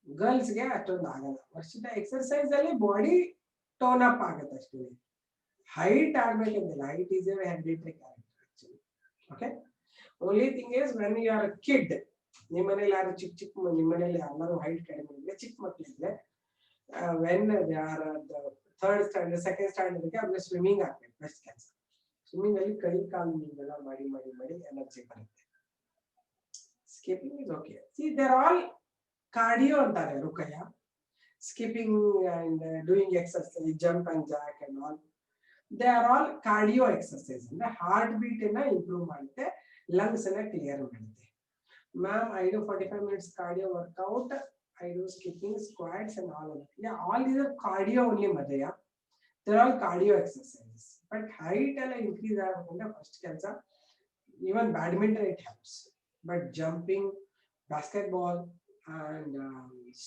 Speaker 1: Girls ಗೆ ಅಷ್ಟೊಂದು ಆಗಲ್ಲ. ವರ್ಷದ exercise ಅಲ್ಲಿ ಬಾಡಿ ಟೋನ್ ಅಪ್ ಆಗುತ್ತೆ ಅಷ್ಟೇ. ಹೈಟ್ ಆಗ್ಬೇಕಂತಿಲ್ಲ. Height is a hereditary character actually. Okay, only thing is when you are a kid, ನಿಮ್ಮ ಮನೇಲಿ ಯಾರು ಚಿಕ್ಕ ನಿಮ್ಮ ಮನೇಲಿ ಎಲ್ಲರೂ ಹೈಟ್ ಕಡಿಮೆ ಇದ್ರೆ, ಚಿಕ್ಕ ಮಕ್ಕಳಿದ್ರೆ when they are third standard second standard ಗೆ ಅವ್ರಿಗೆ ಸ್ವಿಮ್ಮಿಂಗ್ ಆಗ್ಬೇಕು ಬೆಸ್ಟ್ ಕೆಲಸ. ಸ್ವಿಮ್ಮಿಂಗ್ ಅಲ್ಲಿ ಕೈ ಕಾಲು ನೀವೆಲ್ಲ ಮಾಡಿ ಮಾಡಿ ಮಾಡಿ ಎನರ್ಜಿ ಬರುತ್ತೆ. Skipping is okay. See there all cardio ಅಂತಾರೆ Rukayya. Skipping and doing exercise, jump and jack and all, they are all cardio exercise. ಅಂದ್ರೆ ಹಾರ್ಟ್ ಬೀಟ್ ಅನ್ನ ಇಂಪ್ರೂವ್ ಮಾಡುತ್ತೆ, ಲಂಗ್ಸ್ ಅನ್ನ ಕ್ಲಿಯರ್ ಮಾಡುತ್ತೆ. Ma'am I do 45 minutes cardio workout, I do skipping, squats and all of that. Yeah, all these are cardio only, Madhya. They're all cardio exercises. But height ಎಲ್ಲ increase ಆಗಬೇಕಂದ್ರೆ first ಕೆಲಸ, even badminton it helps. But jumping, basketball and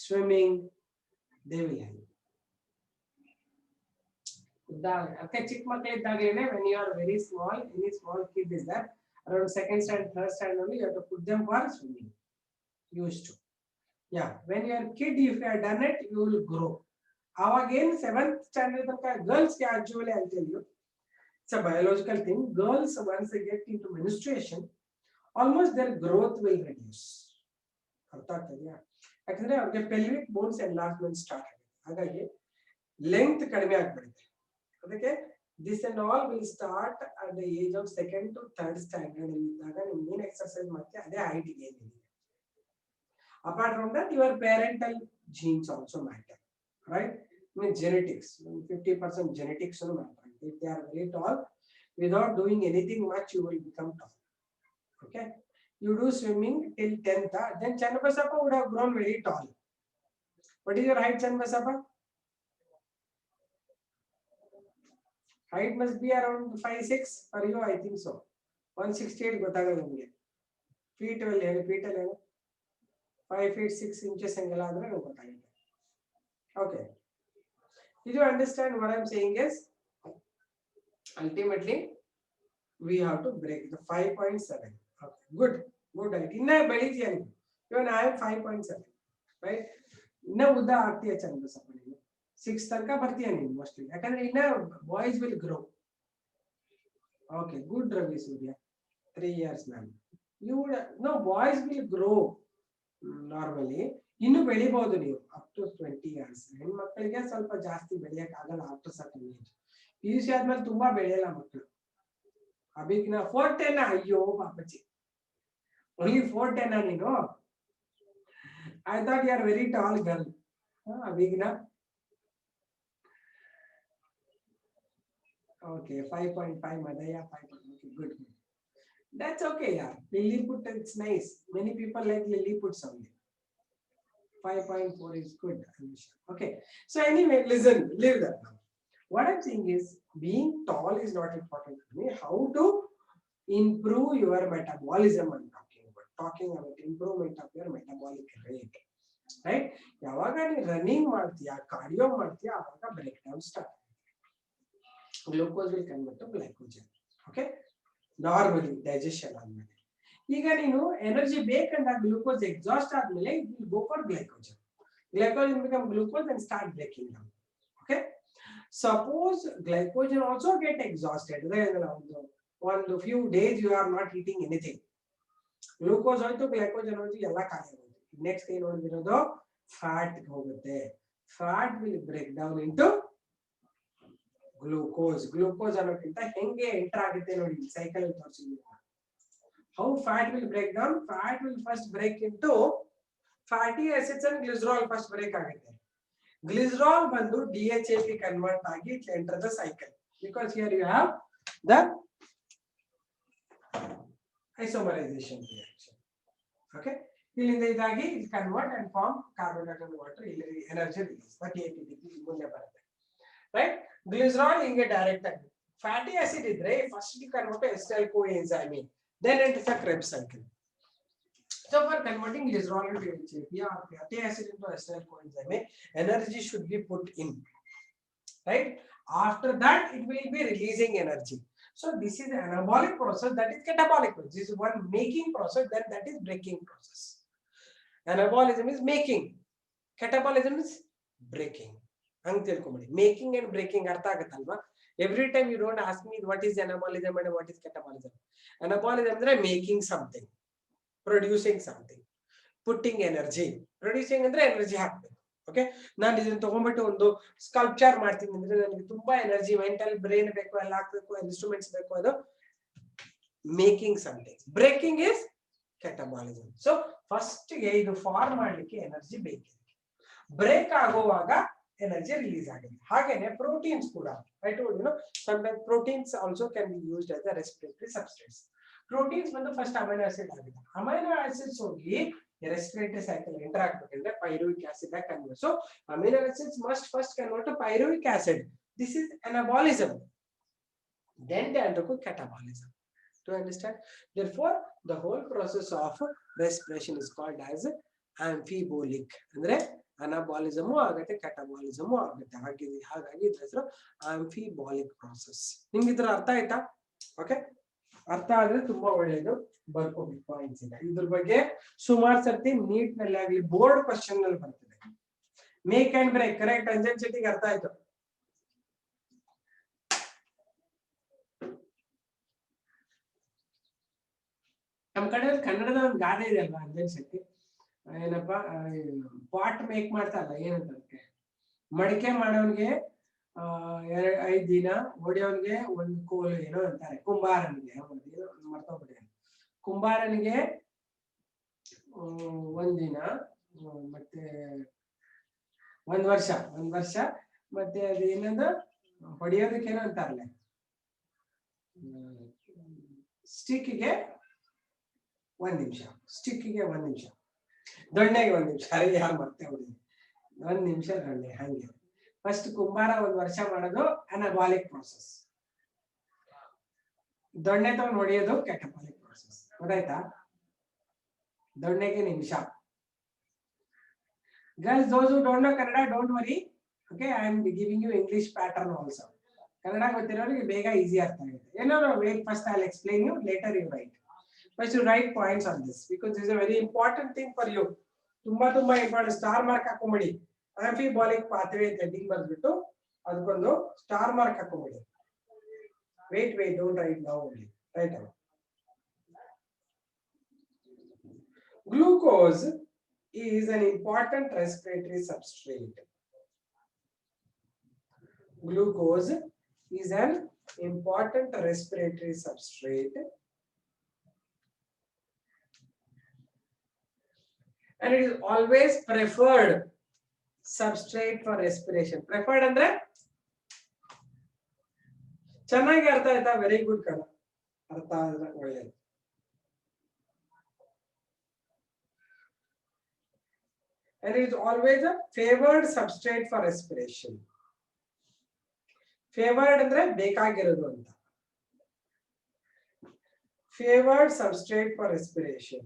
Speaker 1: swimming, they will help. Okay, ಚಿಕ್ಕ ಮಕ್ಕಳಿದ್ದಾಗಲೇ when you are very small, any small kid is there, around second standard, third standard only, you have to put them for swimming. Used to. Yeah, when you are a kid, if you have done it, you will grow. Again, 7th standard tanka girls ke actually I'll tell you, it's a biological thing. Girls, once they get into menstruation, almost their growth will reduce. ಅರ್ಥ ಆಗ್ತದೆಯಾ? ಯಾಕಂದ್ರೆ ಅವ್ರಿಗೆ pelvic bones enlargement start ಆಗುತ್ತೆ. ಹಾಗಾಗಿ length ಕಡಿಮೆ ಆಗ್ಬಿಡುತ್ತೆ. ಅದಕ್ಕೆ this and all will start at the age of 2nd to 3rd standard. ಇದ್ದಾಗ ನೀವು ಏನು ಎಕ್ಸರ್ಸೈಸ್ ಮಾಡ್ತೀಯ ಅದೇ ಹೈಟ್ ಗೇನ್ ಇದೆ. Apart from that, your parental genes also matter, right? I mean genetics, 50% genetics also matter. If they are very tall, without doing anything much, you will become tall. Okay, you do swimming till 10th, then Channabasappa would have grown very tall. What is your height, Channabasappa? Height must be around 5'6" for you, I think so. 168 ಗೊತ್ತಾಗಲ್ಲ ನಿಮಗೆ. Feet ಅಲ್ಲಿ ಹೇಳಿ, feet ಅಲ್ಲಿ ಹೇಳಿ. 5 feet 6 inches ಹಂಗೆಲ್ಲ ಆದ್ರೆ ನಮಗೆ ಗೊತ್ತಾಗುತ್ತೆ. Okay, did you understand what I'm saying is ultimately we have to break the 5.7. Okay, good right. ಇನ್ನ ಬೆಳಿತೀಯ ನೀವು. even I am 5.7, right? ಇನ್ನ ಉದ್ದ ಆಗ್ತೀಯ ಚಂದ್ರಸಪ್ಪ ನೀನು. 6 ತನಕ ಬರ್ತೀಯ ನೀನು ಮೋಸ್ಟ್ಲಿ, ಯಾಕಂದ್ರೆ ಇನ್ನ boys will grow. Okay, good Ravi Surya, 3 years ma'am. You would no, boys will grow normally. ಇನ್ನು ಬೆಳಿಬಹುದು ನೀವು ಅಪ್ ಟು 20 years. ಹೆಣ್ಮಕ್ಳಿಗೆ ಸ್ವಲ್ಪ ಜಾಸ್ತಿ ಬೆಳೆಯಕ್ ಆಗಲ್ಲ ಆಫ್ಟರ್ ಸರ್ಟನ್ ಏಜ್. PUC ಆದ್ಮೇಲೆ ತುಂಬಾ ಬೆಳೆಯಲ್ಲ ಮಕ್ಕಳು. ಅಭಿಜ್ಞಾ 4'10", ಅಯ್ಯೋ ಪಾಪಚ್ಚಿ, only 4'10" ನೀನು? I thought you are very tall girl. Abhijna okay, 5.5 Madhya, 5. Okay, good. That's okay, yeah. Lilliput, it's nice. Many people like Lilliputs only. 5.4 is good. Okay. So anyway, listen, leave that now. What I'm saying is, being tall is not important to me. How to improve your metabolism I'm talking about improvement of your metabolic rate. Right? ಯಾವಾಗ ನೀವು running ಮಾಡ್ತೀಯಾ, cardio ಮಾಡ್ತೀಯಾ, ಆವಾಗ break down start. Glucose will convert to glycogen. Okay, normally digestion ಆದ್ಮೇಲೆ. ಈಗ ನೀನು energy ಬೇಕಂದಾಗ glucose exhaust ಆದ್ಮೇಲೆ it will go for glycogen. Glycogen become glucose and start breaking down. Okay, suppose glycogen also get exhausted, ಒಂದು few days you are not eating anything, glucose ಹೋಯ್ತು, glycogen ಹೋಯ್ತು, ಎಲ್ಲ ಖಾಲಿ ಆಗೋದು. ನೆಕ್ಸ್ಟ್ ಏನು ನೋಡಿರೋದು, ಫ್ಯಾಟ್ ಹೋಗುತ್ತೆ. Fat will break down into glucose. Glucose ಅನ್ನೋಕ್ಕಿಂತ ಹೆಂಗೆ ಎಂಟರ್ ಆಗುತ್ತೆ ನೋಡಿ ಸೈಕಲ್ ತೋರಿಸಿದ್ವಿ. How fat will break down, fat will first break into fatty acids and glycerol first break ಆಗುತ್ತೆ. ಗ್ಲಿಸರಾಲ್ ಬಂದು DHA ಕನ್ವರ್ಟ್ ಆಗಿ it enter the cycle, because here you have the isomerization reaction. Okay, ಇಲ್ಲಿಂದ ಇದಾಗಿ ಇದು convert and form carbon dioxide water, ಇಲ್ಲಿ energy release, but ATP ಮುಂದೆ ಬರುತ್ತೆ. Right, glycerol ಹಿಂಗೆ ಡೈರೆಕ್ಟ್ ಆಗಿ Fatty acid idre first convert to acetyl coenzyme, then enters the Krebs cycle. So for converting glycerol into HAP or fatty acid into acetyl coenzyme, energy should be put in, right? After that it will be releasing energy. So this is anabolic process, that is catabolic process. This is one making process, then that is breaking process. Anabolism is making, catabolism is breaking. Hang tilkomadi. Making and breaking artha aguttallva. Every time you don't ask me what is anabolism and what is catabolism. Anabolism andre making something, producing something, putting energy. Producing andre energy ಹಾಕ್ಬೇಕು. Okay, ನಾನು ಇದನ್ನ ತಗೊಂಡ್ಬಿಟ್ಟು ಒಂದು sculpture ಮಾಡ್ತೀನಿ ಅಂದ್ರೆ ನನಗೆ ತುಂಬಾ energy, mental brain ಬೇಕು, ಎಲ್ಲ ಹಾಕ್ಬೇಕು, ಇನ್ಸ್ಟ್ರೂಮೆಂಟ್ಸ್ ಬೇಕು, ಅದು making something. Breaking is catabolism. So first ಗೆ ಇದು ಫಾರ್ಮ್ ಮಾಡ್ಲಿಕ್ಕೆ ಎನರ್ಜಿ ಬೇಕು, ಬ್ರೇಕ್ ಆಗುವಾಗ ಎನರ್ಜಿ ರಿಲೀಸ್ ಆಗುತ್ತೆ. ಹಾಗೇನೆ ಪ್ರೋಟೀನ್ಸ್ ಕೂಡ, I told you, sometimes proteins also can be used as a respiratory substrates. Proteins ಬಂದು ಫಸ್ಟ್ ಅಮೈನೋ ಆಸಿಡ್ ಆಗಿದೆ, ಅಮೈನೋ ಆಸಿಡ್ಸ್ ಹೋಗಿ respiratory cycle enter ಆಗಬೇಕಂದ್ರೆ pyruvic acid ಆಗಿ convert. So amino acids must first convert to pyruvic acid. This is anabolism. Then they undergo catabolism. To understand, therefore the whole process of respiration is called as amphibolic. Andre anabolism agate, catabolism agate. ಹಾಗಾಗಿ ಇದರ ಹೆಸರು amphibolic process. ನಿಮಗೆ ಇದರ ಅರ್ಥ ಆಯ್ತಾ? Okay, ಅರ್ಥ ಆದ್ರೆ ತುಂಬಾ ಒಳ್ಳೆಯದು. ಬರ್ಕೋಬೇಕು ಪಾಯಿಂಟ್ಸ್ ಇದೆ. ಇದ್ರ ಬಗ್ಗೆ ಸುಮಾರು ಸರ್ತಿ ನೀಟ್ ನಲ್ಲಿ ಆಗಲಿ ಬೋರ್ಡ್ ಕ್ವಶನ್ ನಲ್ಲಿ ಬರ್ತದೆ. Make and break correct. Anjan ಶೆಟ್ಟಿಗೆ ಅರ್ಥ ಆಯ್ತು? ನಮ್ಮ ಕಡೆ ಕನ್ನಡದ ಒಂದು ಗಾದೆ ಇದೆ ಅಲ್ವಾ, ಅಂಜನ್ ಶೆಟ್ಟಿ ಏನಪ್ಪಾ, ಪಾಟ್ ಮೇಕ್ ಮಾಡ್ತಾರಲ್ಲ, ಏನಂತ ಅದಕ್ಕೆ, ಮಡಿಕೆ ಮಾಡೋನ್ಗೆ 5 ದಿನ, ಹೊಡಿಯೋನ್ಗೆ ಒಂದು ಕೋಲು, ಏನೋ ಅಂತಾರೆ. ಕುಂಬಾರನಿಗೆ ಮರ್ತೋಗ್ಬಿಡಿ, ಕುಂಬಾರನಿಗೆ 1 ದಿನ, ಮತ್ತೆ 1 ವರ್ಷ, ಮತ್ತೆ ಅದು ಏನಂದ್ರೆ ಹೊಡಿಯೋದಕ್ಕೆ ಏನೋ ಅಂತಾರಲ್ಲ, ಸ್ಟಿಕ್ಗೆ 1 ನಿಮಿಷ, ಸ್ಟಿಕ್ಗೆ 1 ನಿಮಿಷ, ದೊಣ್ಣೆಗೆ 1 ನಿಮಿಷ. ಯಾರು ಮತ್ತೆ ಹೊಡಿ 1 ನಿಮಿಷ ದೊಣ್ಣೆ. ಹಂಗೆ ಫಸ್ಟ್ ಕುಂಬಾರ 1 ವರ್ಷ ಮಾಡೋದು ಅನಾಬಾಲಿಕ್ ಪ್ರಾಸೆಸ್, ದೊಣ್ಣೆ ತಗೊಂಡು ಹೊಡಿಯೋದು ಕ್ಯಾಟಬಾಲಿಕ್ ಪ್ರಾಸೆಸ್. ಗೊತ್ತಾಯ್ತಾ? ದೊಣ್ಣೆಗೆ ನಿಮಿಷ. Girls, those who don't know Kannada, don't worry. Okay, I am giving you English pattern also. Kannada ಗೊತ್ತಿರೋರಿಗೆ ಬೇಗ ಈಸಿ ಅರ್ಥ ಆಗುತ್ತೆ. ಏನೋ wait, first I'll explain you, later you write. First you write points on this because this is a very important thing for you. ತುಂಬಾ important. Star mark ಹಾಕೊಂಬಿಡಿ. Amphibolic pathway ಅಂತ heading ಬರ್ಬಿಟ್ಟು ಅದಕ್ಕೊಂದು star mark ಹಾಕೊಂಬಿಡಿ. wait, don't write now only. Write down. Glucose is an important respiratory substrate. Glucose is an important respiratory substrate, and it is always preferred substrate for respiration. Preferred andre ಚೆನ್ನಾಗಿ ಅರ್ಥ ಆಯ್ತಾ? Very good ಕಣ, ಅರ್ಥ ಆದ್ರೆ ಒಳ್ಳೆಯದು. And it is always a favored substrate for respiration. Favored andre ಬೇಕಾಗಿರೋದು ಅಂತ. Favored substrate for respiration.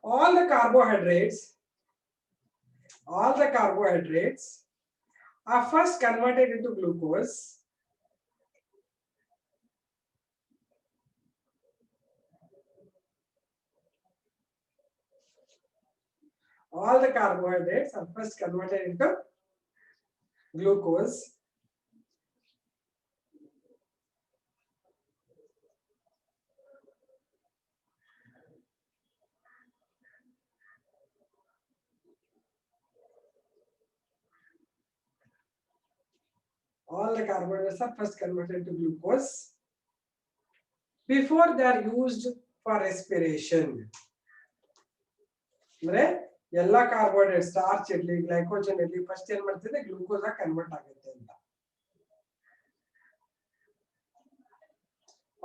Speaker 1: All the carbohydrates are first converted into glucose. All the carbohydrates are first converted into glucose. All the carbohydrates are first converted to glucose before they are used for respiration. ಅಂದ್ರೆ ಎಲ್ಲಾ carbohydrate, starch ಇರ್ಲಿ, glycogen ಇರ್ಲಿ, first ಏನ್ ಮಾಡ್ತಿದೆ, glucose ಆಗಿ convert ಆಗುತ್ತೆ ಅಂತ.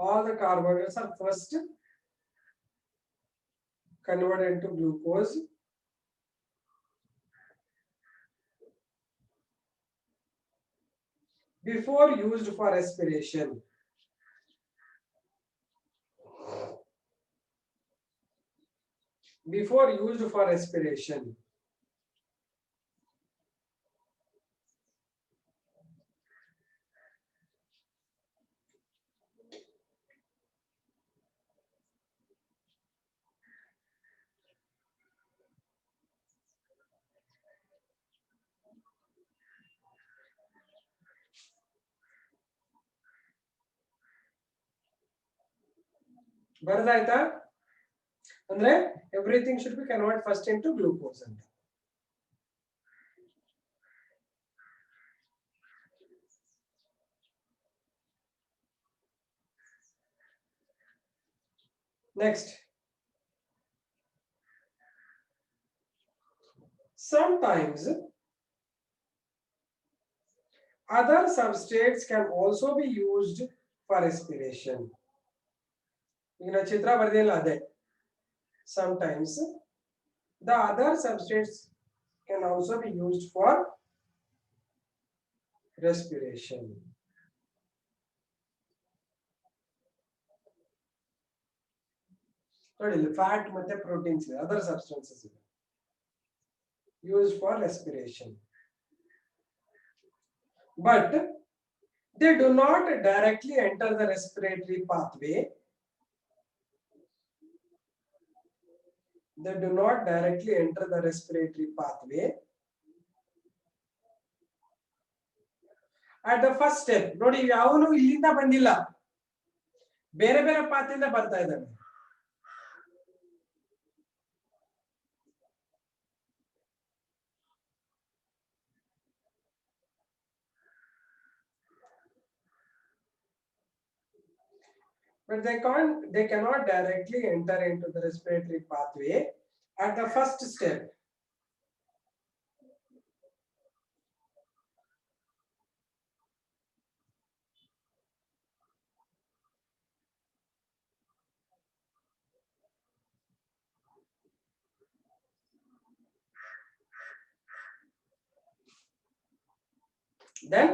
Speaker 1: all the carbohydrates are first converted into glucose before used for respiration. Before used for respiration. ಬರ್ದಾಯ್ತಾ ಅಂದ್ರೆ everything should be converted first into glucose ಅಂತ. Next, sometimes other substrates can also be used for respiration. ಈಗ ನಾನು ಚಿತ್ರ ಬರ್ದಿಲ್ಲ ಅದೇ. Sometimes the other substrates can also be used for respiration. ನೋಡಿ ಇಲ್ಲಿ fat ಮತ್ತೆ proteins ಇದೆ, other substances ಇದೆ used for respiration, but they do not directly enter the respiratory pathway. They do not directly enter the respiratory pathway at the first step. ನೋಡಿ ಯಾವನು ಇಲ್ಲಿಂದ ಬಂದಿಲ್ಲ, ಬೇರೆ ಬೇರೆ ಪಾತಿಂದ ಬರ್ತಾ ಇದ್ದಾನೆ. But they cannot directly enter into the respiratory pathway at the first step. Then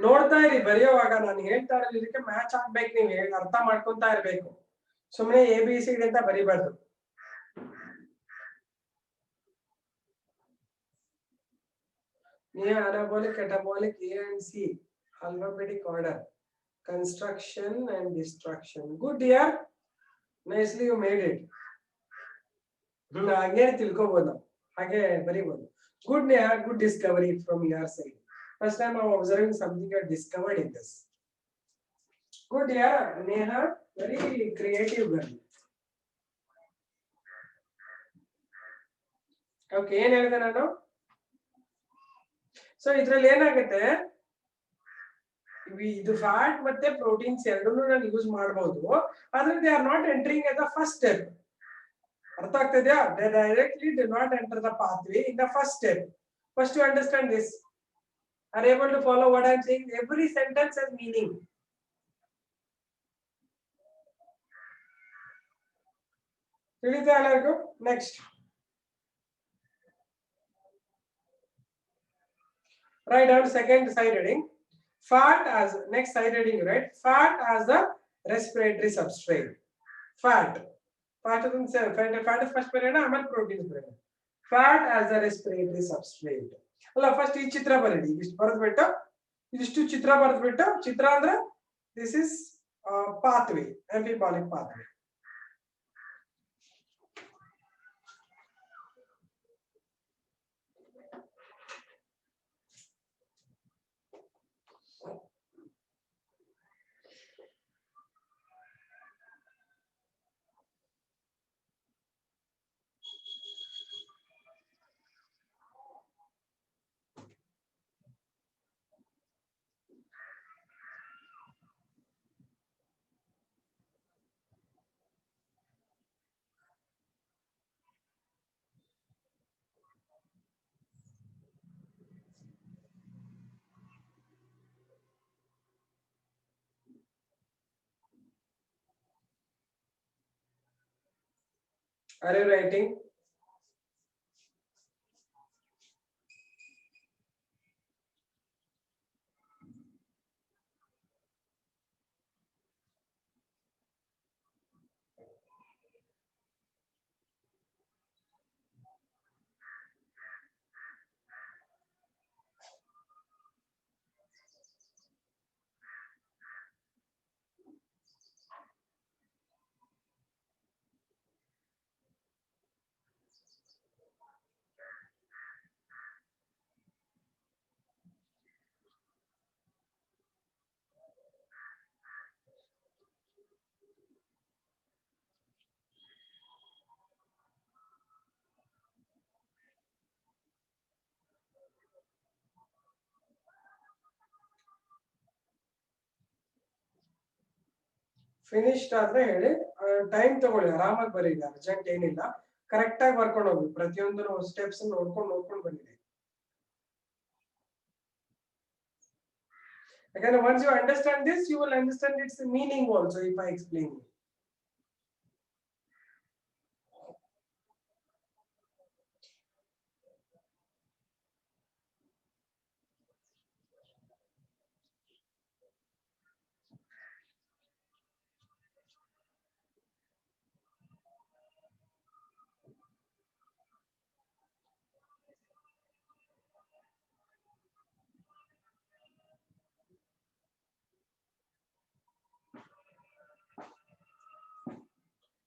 Speaker 1: ನೋಡ್ತಾ ಇರಿ, ಬರೆಯುವಾಗ ನಾನು ಹೇಳ್ತಾ ಇರೋದು ಇದಕ್ಕೆ ಮ್ಯಾಚ್ ಆಗ್ಬೇಕು, ನೀವು ಅರ್ಥ ಮಾಡ್ಕೊಂತಾ ಇರ್ಬೇಕು, ಸುಮ್ಮನೆ ABCD ಅಂತ ಬರಿಬಾರ್ದು. Near anabolic, catabolic, A and C, alphabetic order, construction and destruction. Good dear, nicely you made it. ಹಾಗೆ ತಿಳ್ಕೊಬಹುದು, ಹಾಗೆ ಬರಿಬಹುದು. Good Neha, good discovery from your side. First time I'm observing something you discovered in this. Good dear Neha, very creative girl. Okay, ಏನ್ ಹೇಳಿದೆ ನಾನು? So ಇದ್ರಲ್ಲಿ ಏನಾಗುತ್ತೆ, ಇದು fat ಮತ್ತೆ proteins ಎರಡನ್ನೂ ನಾನು ಯೂಸ್ ಮಾಡಬಹುದು, ಆದ್ರೆ they are not entering at the first step. ಅರ್ಥ ಆಗ್ತಿದ್ಯಾ? They directly do not enter the pathway in the first step. First you understand this. Are able to follow what I am saying? Every sentence has meaning. ತಿಳಿತಾ ಎಲ್ಲರಿಗೂ? Next. Write down second side heading. Fat as next side heading, right? Fat as the respiratory substrate. Fat first ಬರೆಯೋಣ, ಆಮೇಲೆ proteins ಬರೆಯೋಣ. Fat as the respiratory substrate. ಅಲ್ಲ, first ಈ ಚಿತ್ರ ಬರೆಡಿ, ಇಷ್ಟು ಬರೆದ್ಬಿಟ್ಟು ಇದಿಷ್ಟು ಚಿತ್ರ ಬರೆದ್ಬಿಟ್ಟು, ಚಿತ್ರ ಅಂದ್ರೆ this is pathway, amphipholic pathway. Are you writing? Finished ಆದ್ರೆ ಹೇಳಿ, ಟೈಮ್ ತಗೊಳ್ಳಿ, ಆರಾಮಾಗಿ ಬರೀರಿ, ಅರ್ಜೆಂಟ್ ಏನಿಲ್ಲ, ಕರೆಕ್ಟ್ ಆಗಿ ಬರ್ಕೊಂಡು ಹೋಗಿ, ಪ್ರತಿಯೊಂದು ಸ್ಟೆಪ್ಸ್ ನೋಡ್ಕೊಂಡು ಬನ್ನಿ. Again, once you understand this, you will understand its meaning also if I explain you.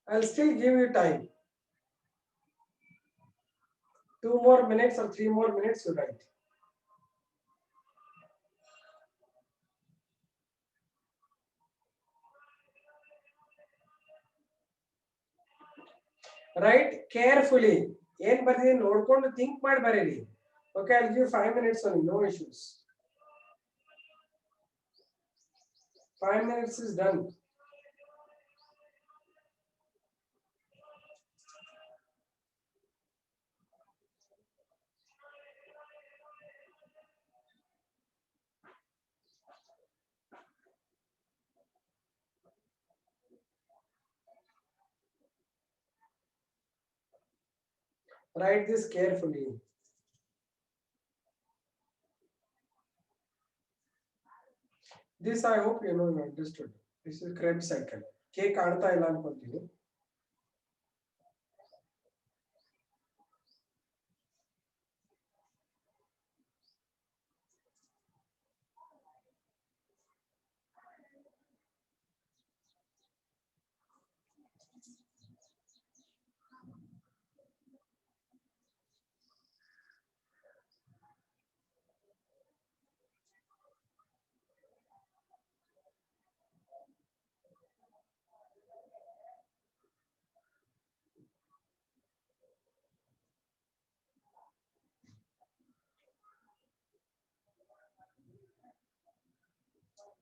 Speaker 1: I'll still give you time. 2 more minutes or 3 more minutes to write. Write carefully. ಏನ್ ಬರ್ತೀನಿ ನೋಡ್ಕೊಂಡು think ಮಾಡಿ ಬರೀರಿ. Okay, I'll give 5 minutes only, no issues. 5 minutes is done. Write this carefully. This I hope you know you understood. This is Krebs cycle. Cake ಆಡ್ತಾ ಇಲ್ಲ ಅನ್ಕೊಂತೀನಿ.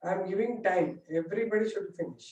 Speaker 1: I'm giving time. Everybody should finish.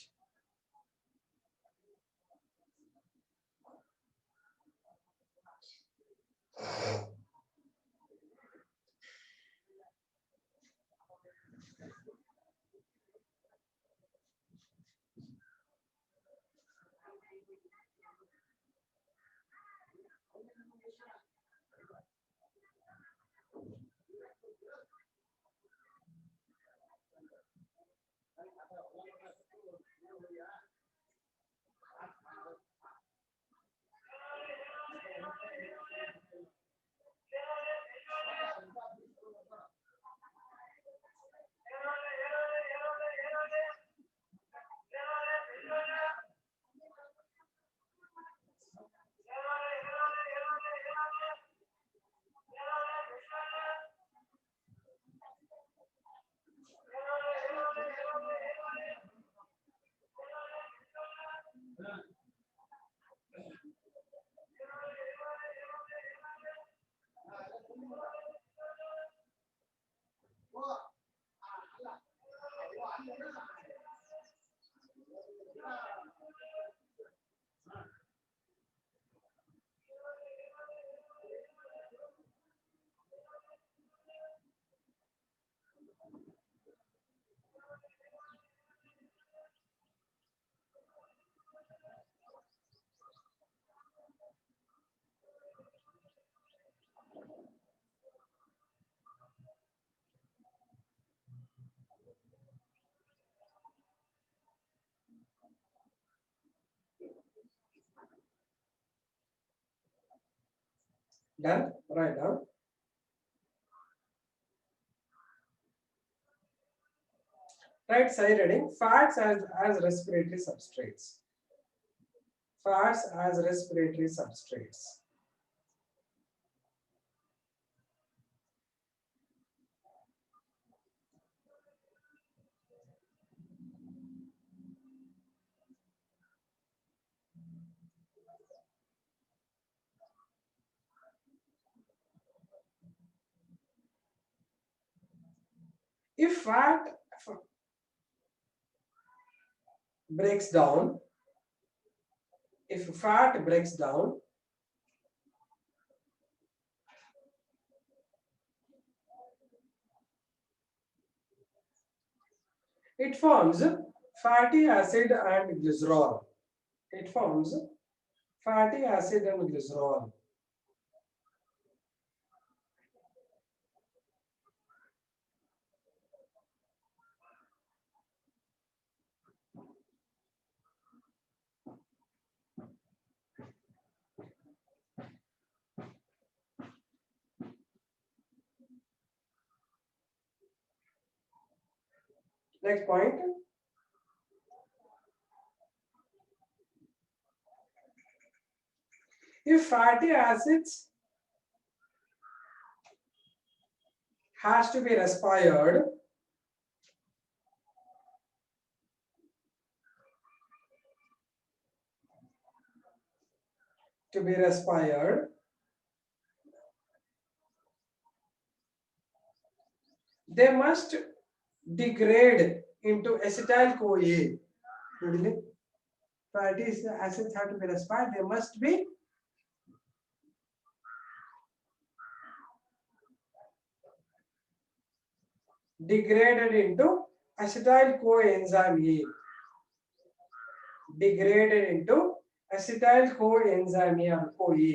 Speaker 1: Done. Write down. Right side heading. Fats as respiratory substrates. Fats as respiratory substrates. If fat breaks down, if fat breaks down, it forms fatty acid and glycerol. It forms fatty acid and glycerol. Next point. If fatty acids has to be respired, they must degrade into acetyl-CoA. Fatty acids have to be respired, they must be degraded into acetyl coenzyme A. Degraded into acetyl coenzyme A or CoA.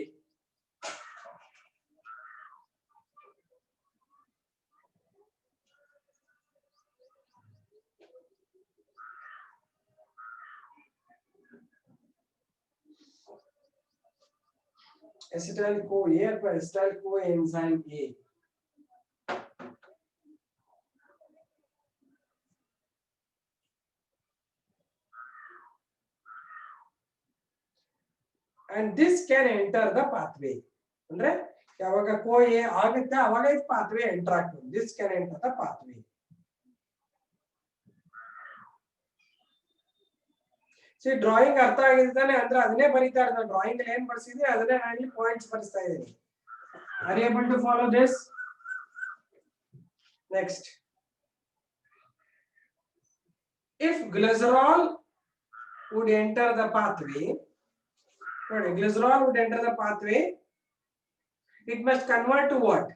Speaker 1: Acetyl CoA or acetyl coenzyme A. And this can enter the pathway. ಅಂದ್ರೆ ಯಾವಾಗ CoA ಆಗುತ್ತೆ ಅವಾಗ ಇದು pathway enter ಆಗ್ತದೆ. This can enter the pathway. See, drawing ಅರ್ಥ ಆಗಿದ್ದಾನೆ ಅಂದ್ರೆ ಅದನ್ನೇ ಬರೀತಾ ಇರೋದು. ಡ್ರಾಯಿಂಗ್ ಅಲ್ಲಿ ಏನ್ ಬರ್ಸಿದ್ರೆ ಅದನ್ನೇ ನಾನು ಇಲ್ಲಿ ಪಾಯಿಂಟ್ಸ್ ಬರ್ಸ್ತಾ ಇದ್ದೀನಿ. Are you able to follow this? Next. If glycerol would enter the pathway, glycerol would enter the pathway, it must convert to what?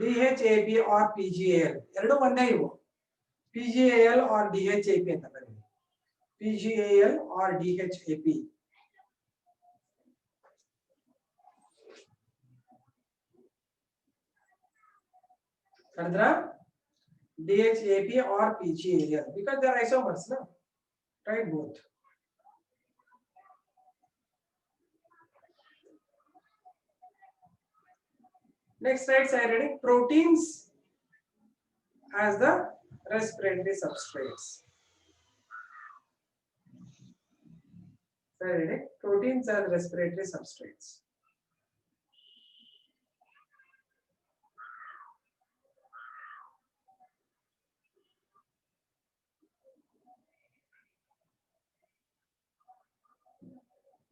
Speaker 1: DHAP or PGAL. ಎರಡು ಒಂದೇ ಇವು. PGAL or DHAP ಅಂತ ಬರೀರಿ. PGAL or DHAP. Kardra? DHAP or PGAL because they are isomers, no? Try both. Next slide, I reading proteins as the respiratory substrates. Reading proteins as respiratory substrates.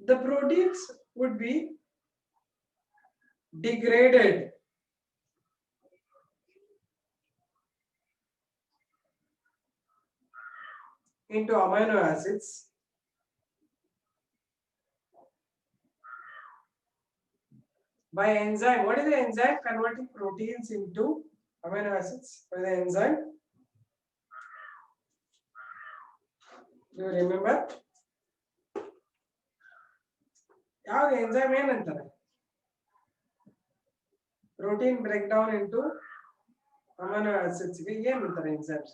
Speaker 1: The proteins would be degraded into amino acids by enzyme. What is the enzyme converting proteins into amino acids? By the enzyme. Do you remember? ಯಾವ enzyme ಏನಂತಾರೆ? Protein breakdown into amino acids ಗೆ ಏನಂತಾರೆ enzymes?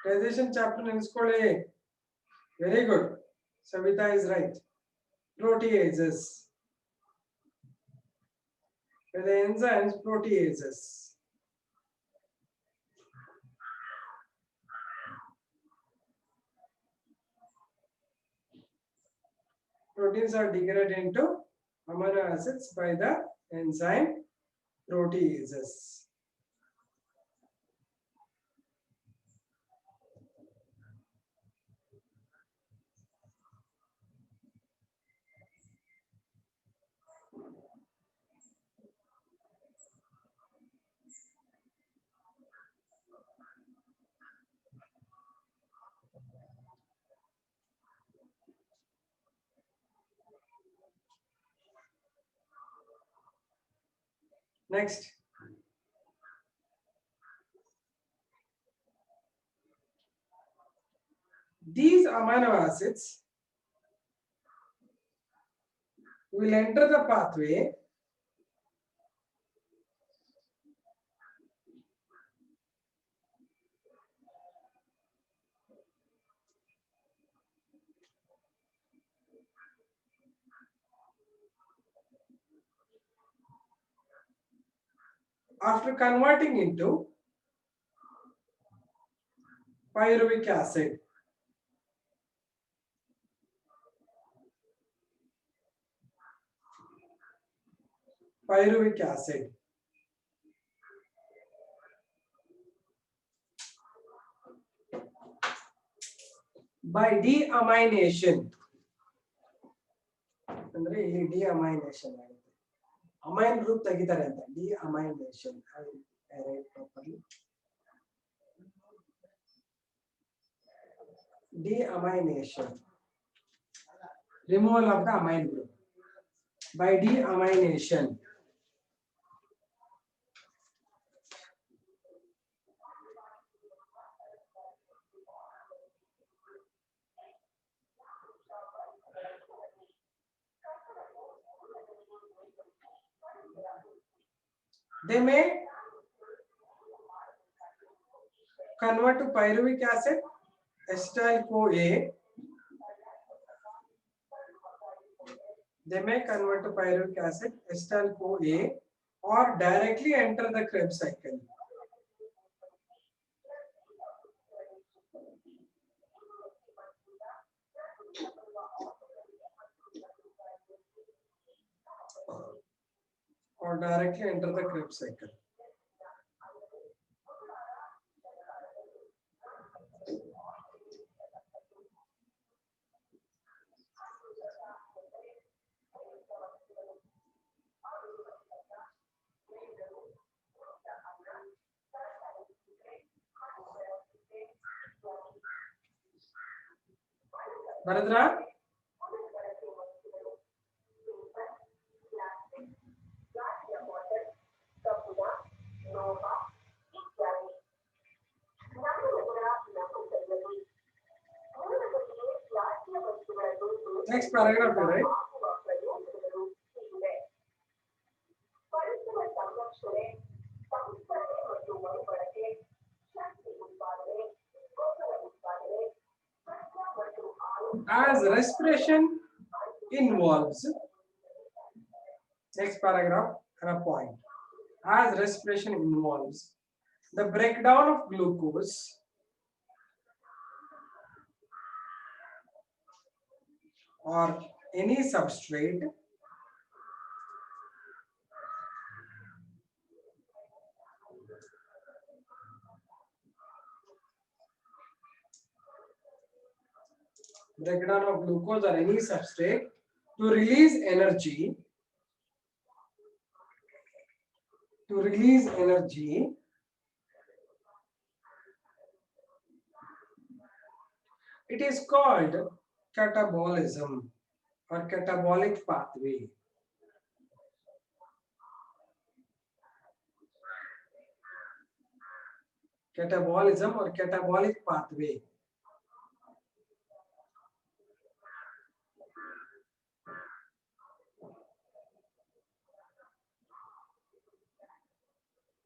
Speaker 1: Digestion chapter nenesukolli. Very good. Savita is right. Proteases. The enzymes proteases. Proteins are degraded into amino acids by the enzyme proteases. Next, these amino acids will enter the pathway after converting into pyruvic acid. Pyruvic acid. By deamination. ಅಂದ್ರೆ ಇಲ್ಲಿ deamination ಆಗುತ್ತೆ. Amine group ತೆಗಿತಾರೆ ಅಂತ. Deamination. I write properly. Deamination. Removal of the amine group. By deamination. They may convert to pyruvic acid, acetyl-CoA. They may convert to pyruvic acid, acetyl-CoA, or directly enter the Krebs cycle. Or directly enter the Krebs cycle. Bharadra? Next paragraph, right? As respiration involves, next paragraph and a point. As respiration involves the breakdown of glucose or any substrate breakdown of glucose or any substrate to release energy it is called catabolism or catabolic pathway. Catabolism or catabolic pathway.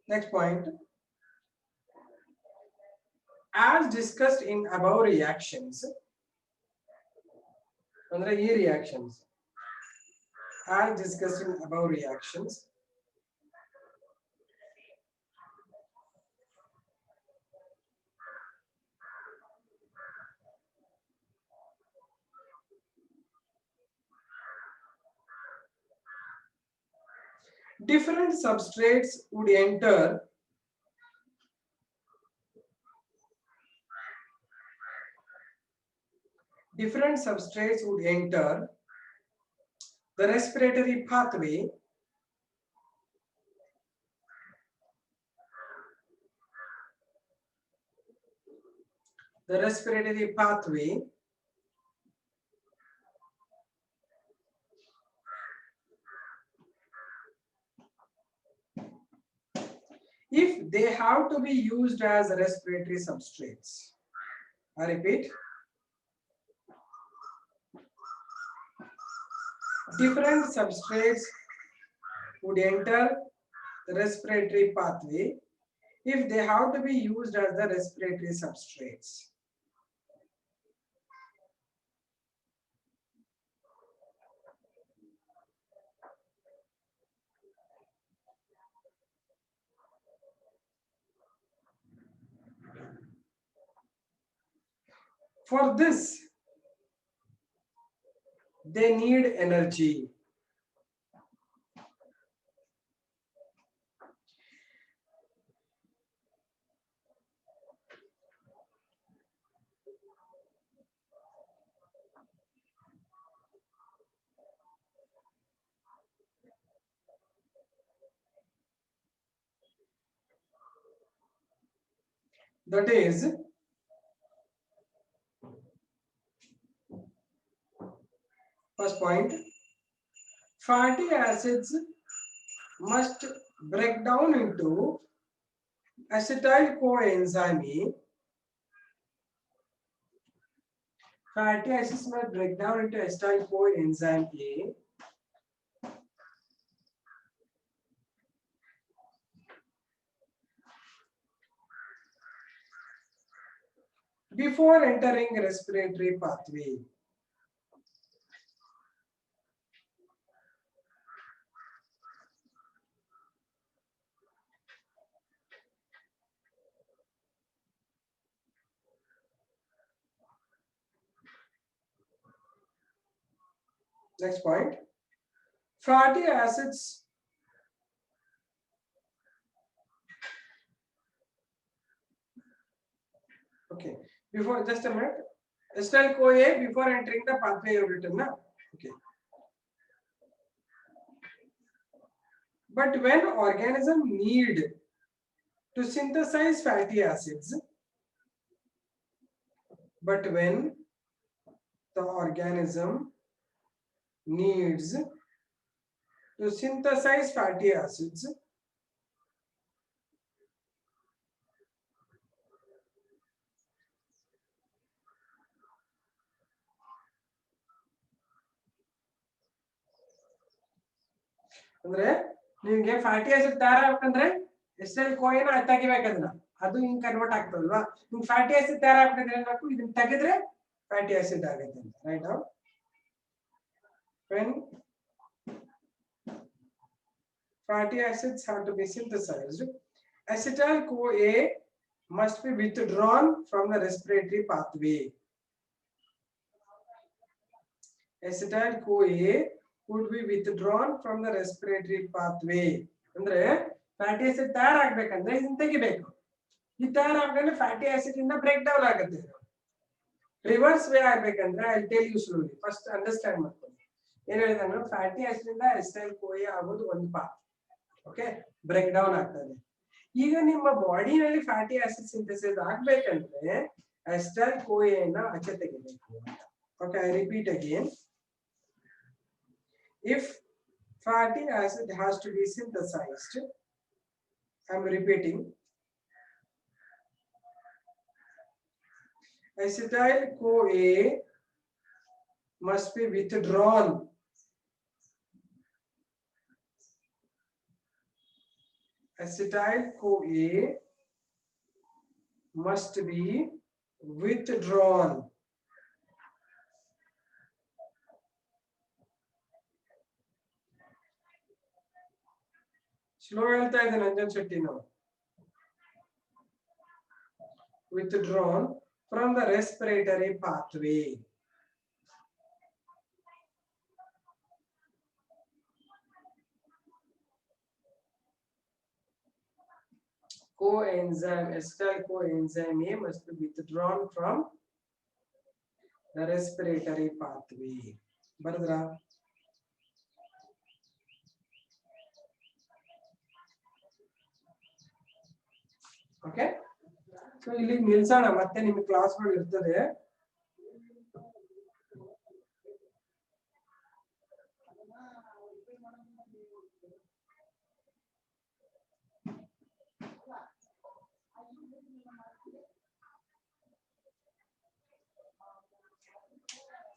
Speaker 1: Next point. as discussed in above reactions, ಅಂದ್ರೆ ಈ reactions, as discussed in above reactions, different substrates would enter the respiratory pathway if they have to be used as respiratory substrates. I repeat, different substrates would enter the respiratory pathway if they have to be used as the respiratory substrates. For this, they need energy. That is, first point, fatty acids must break down into acetyl coenzyme A. Fatty acids must break down into acetyl coenzyme A before entering respiratory pathway. Next point, fatty acids okay, before, just a minute, acetyl CoA before entering the pathway you written na? Okay. But when organism need to synthesize fatty acids, but when the organism needs to synthesize fatty acids, ಅಂದ್ರೆ ನಿಮಗೆ fatty acid ತಯಾರಾಗಬೇಕಂದ್ರೆ ಎಸ್ಟೈಲ್ ಕೋಯಿನ್ ತೆಗಿಬೇಕು ಅದನ್ನ, ಅದು ಹಿಂಗ್ convert ಆಗ್ತದಲ್ವಾ. ನಿಮ್ಗೆ fatty acid ತಯಾರಾಗಬೇಕಂದ್ರೆ ಏನ್ ಬೇಕು, ಇದನ್ನ ತೆಗೆದ್ರೆ ಫ್ಯಾಟಿ ಆಸಿಡ್ ಆಗುತ್ತೆ ಅಂತ. Right now when fatty acids have to be synthesized, acetyl CoA must be withdrawn from the respiratory pathway. Acetyl CoA would be withdrawn from the respiratory pathway. ಅಂದ್ರೆ fatty acid ತಯಾರಾಗಬೇಕಂದ್ರೆ ಇದನ್ನ ತೆಗಿಬೇಕು. ಈ ತಯಾರಾಗಬೇಕಂದ್ರೆ fatty acid ಇಂದ break down ಆಗುತ್ತೆ. Reverse way ಆಗಬೇಕಂದ್ರೆ I tell you slowly, first understand ಮಾಡ್ಕೊಳ್ಳಿ. ಏನ್ ಹೇಳಿದ್ರೆ ಫ್ಯಾಟಿ ಆಸಿಡ್ ಇಂದ ಎಸ್ಟೈಲ್ ಕೋಯಾ ಆಗೋದು ಒಂದು ಪಾರ್ಟ್, ಓಕೆ, ಬ್ರೇಕ್ ಡೌನ್ ಆಗ್ತದೆ. ಈಗ ನಿಮ್ಮ ಬಾಡಿನಲ್ಲಿ ಫ್ಯಾಟಿ ಆಸಿಡ್ ಸಿಂಥಸಿಸ್ ಆಗ್ಬೇಕಂದ್ರೆ ಎಸ್ಟೈಲ್ ಕೋಯಾನ ಆಚೆ ತೆಗಿಬೇಕು. Okay, I repeat again. If fatty acid has to be synthesized, I am repeating, acetyl CoA must be withdrawn acetyl CoA must be withdrawn. Slow ಹೇಳ್ತಾ ಇದ್ದೇನೆ ಅಂಜನ್ ಶೆಟ್ಟಿ ನಾವು. Withdrawn from the respiratory pathway. Coenzyme, acetyl coenzyme A must be withdrawn from the respiratory pathway. Bardra. Okay. So ಇಲ್ಲಿ ನಿಲ್ಸೋಣ, ಮತ್ತೆ ನಿಮಗೆ ಕ್ಲಾಸ್ಗಳು ಇರ್ತದೆ.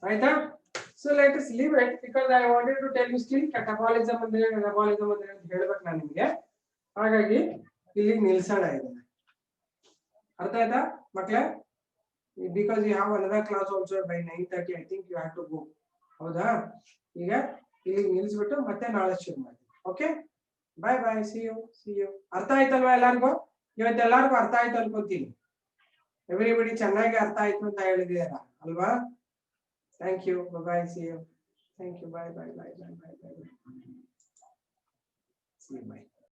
Speaker 1: ಆಯ್ತಾ? So let us leave it because I wanted to tell you still catabolism ಅಂದ್ರೆ anabolism ಅಂದ್ರೆ ಅಂತ ಹೇಳಬೇಕು ನಾನು ನಿಮಗೆ. ಹಾಗಾಗಿ ಇಲ್ಲಿ ನಿಲ್ಸೋಣ ಇದನ್ನ. ಅರ್ಥ ಆಯ್ತಾ ಮಕ್ಕಳೇ? Because you have another class also by 9:30 I think you have to go. ಹೌದಾ? ಈಗ ಇಲ್ಲಿ ನಿಲ್ಲಿಸ್ಬಿಟ್ಟು ಮತ್ತೆ ನಾಳೆ ಶುರು ಮಾಡಿ. Okay? Bye bye, see you. ಅರ್ಥ ಆಯ್ತಲ್ವಾ ಎಲ್ಲರಿಗೂ? ಇವತ್ತು ಎಲ್ಲರಿಗೂ ಅರ್ಥ ಆಯ್ತು ಅನ್ಕೊಂತೀನಿ. ಎವ್ರಿಬಡಿ ಚೆನ್ನಾಗಿ ಅರ್ಥ ಆಯ್ತು ಅಂತ ಹೇಳಿದ್ದೀರಾ ಅಲ್ವಾ? Thank you. Bye-bye. See you. Thank you. Bye. See you. Bye.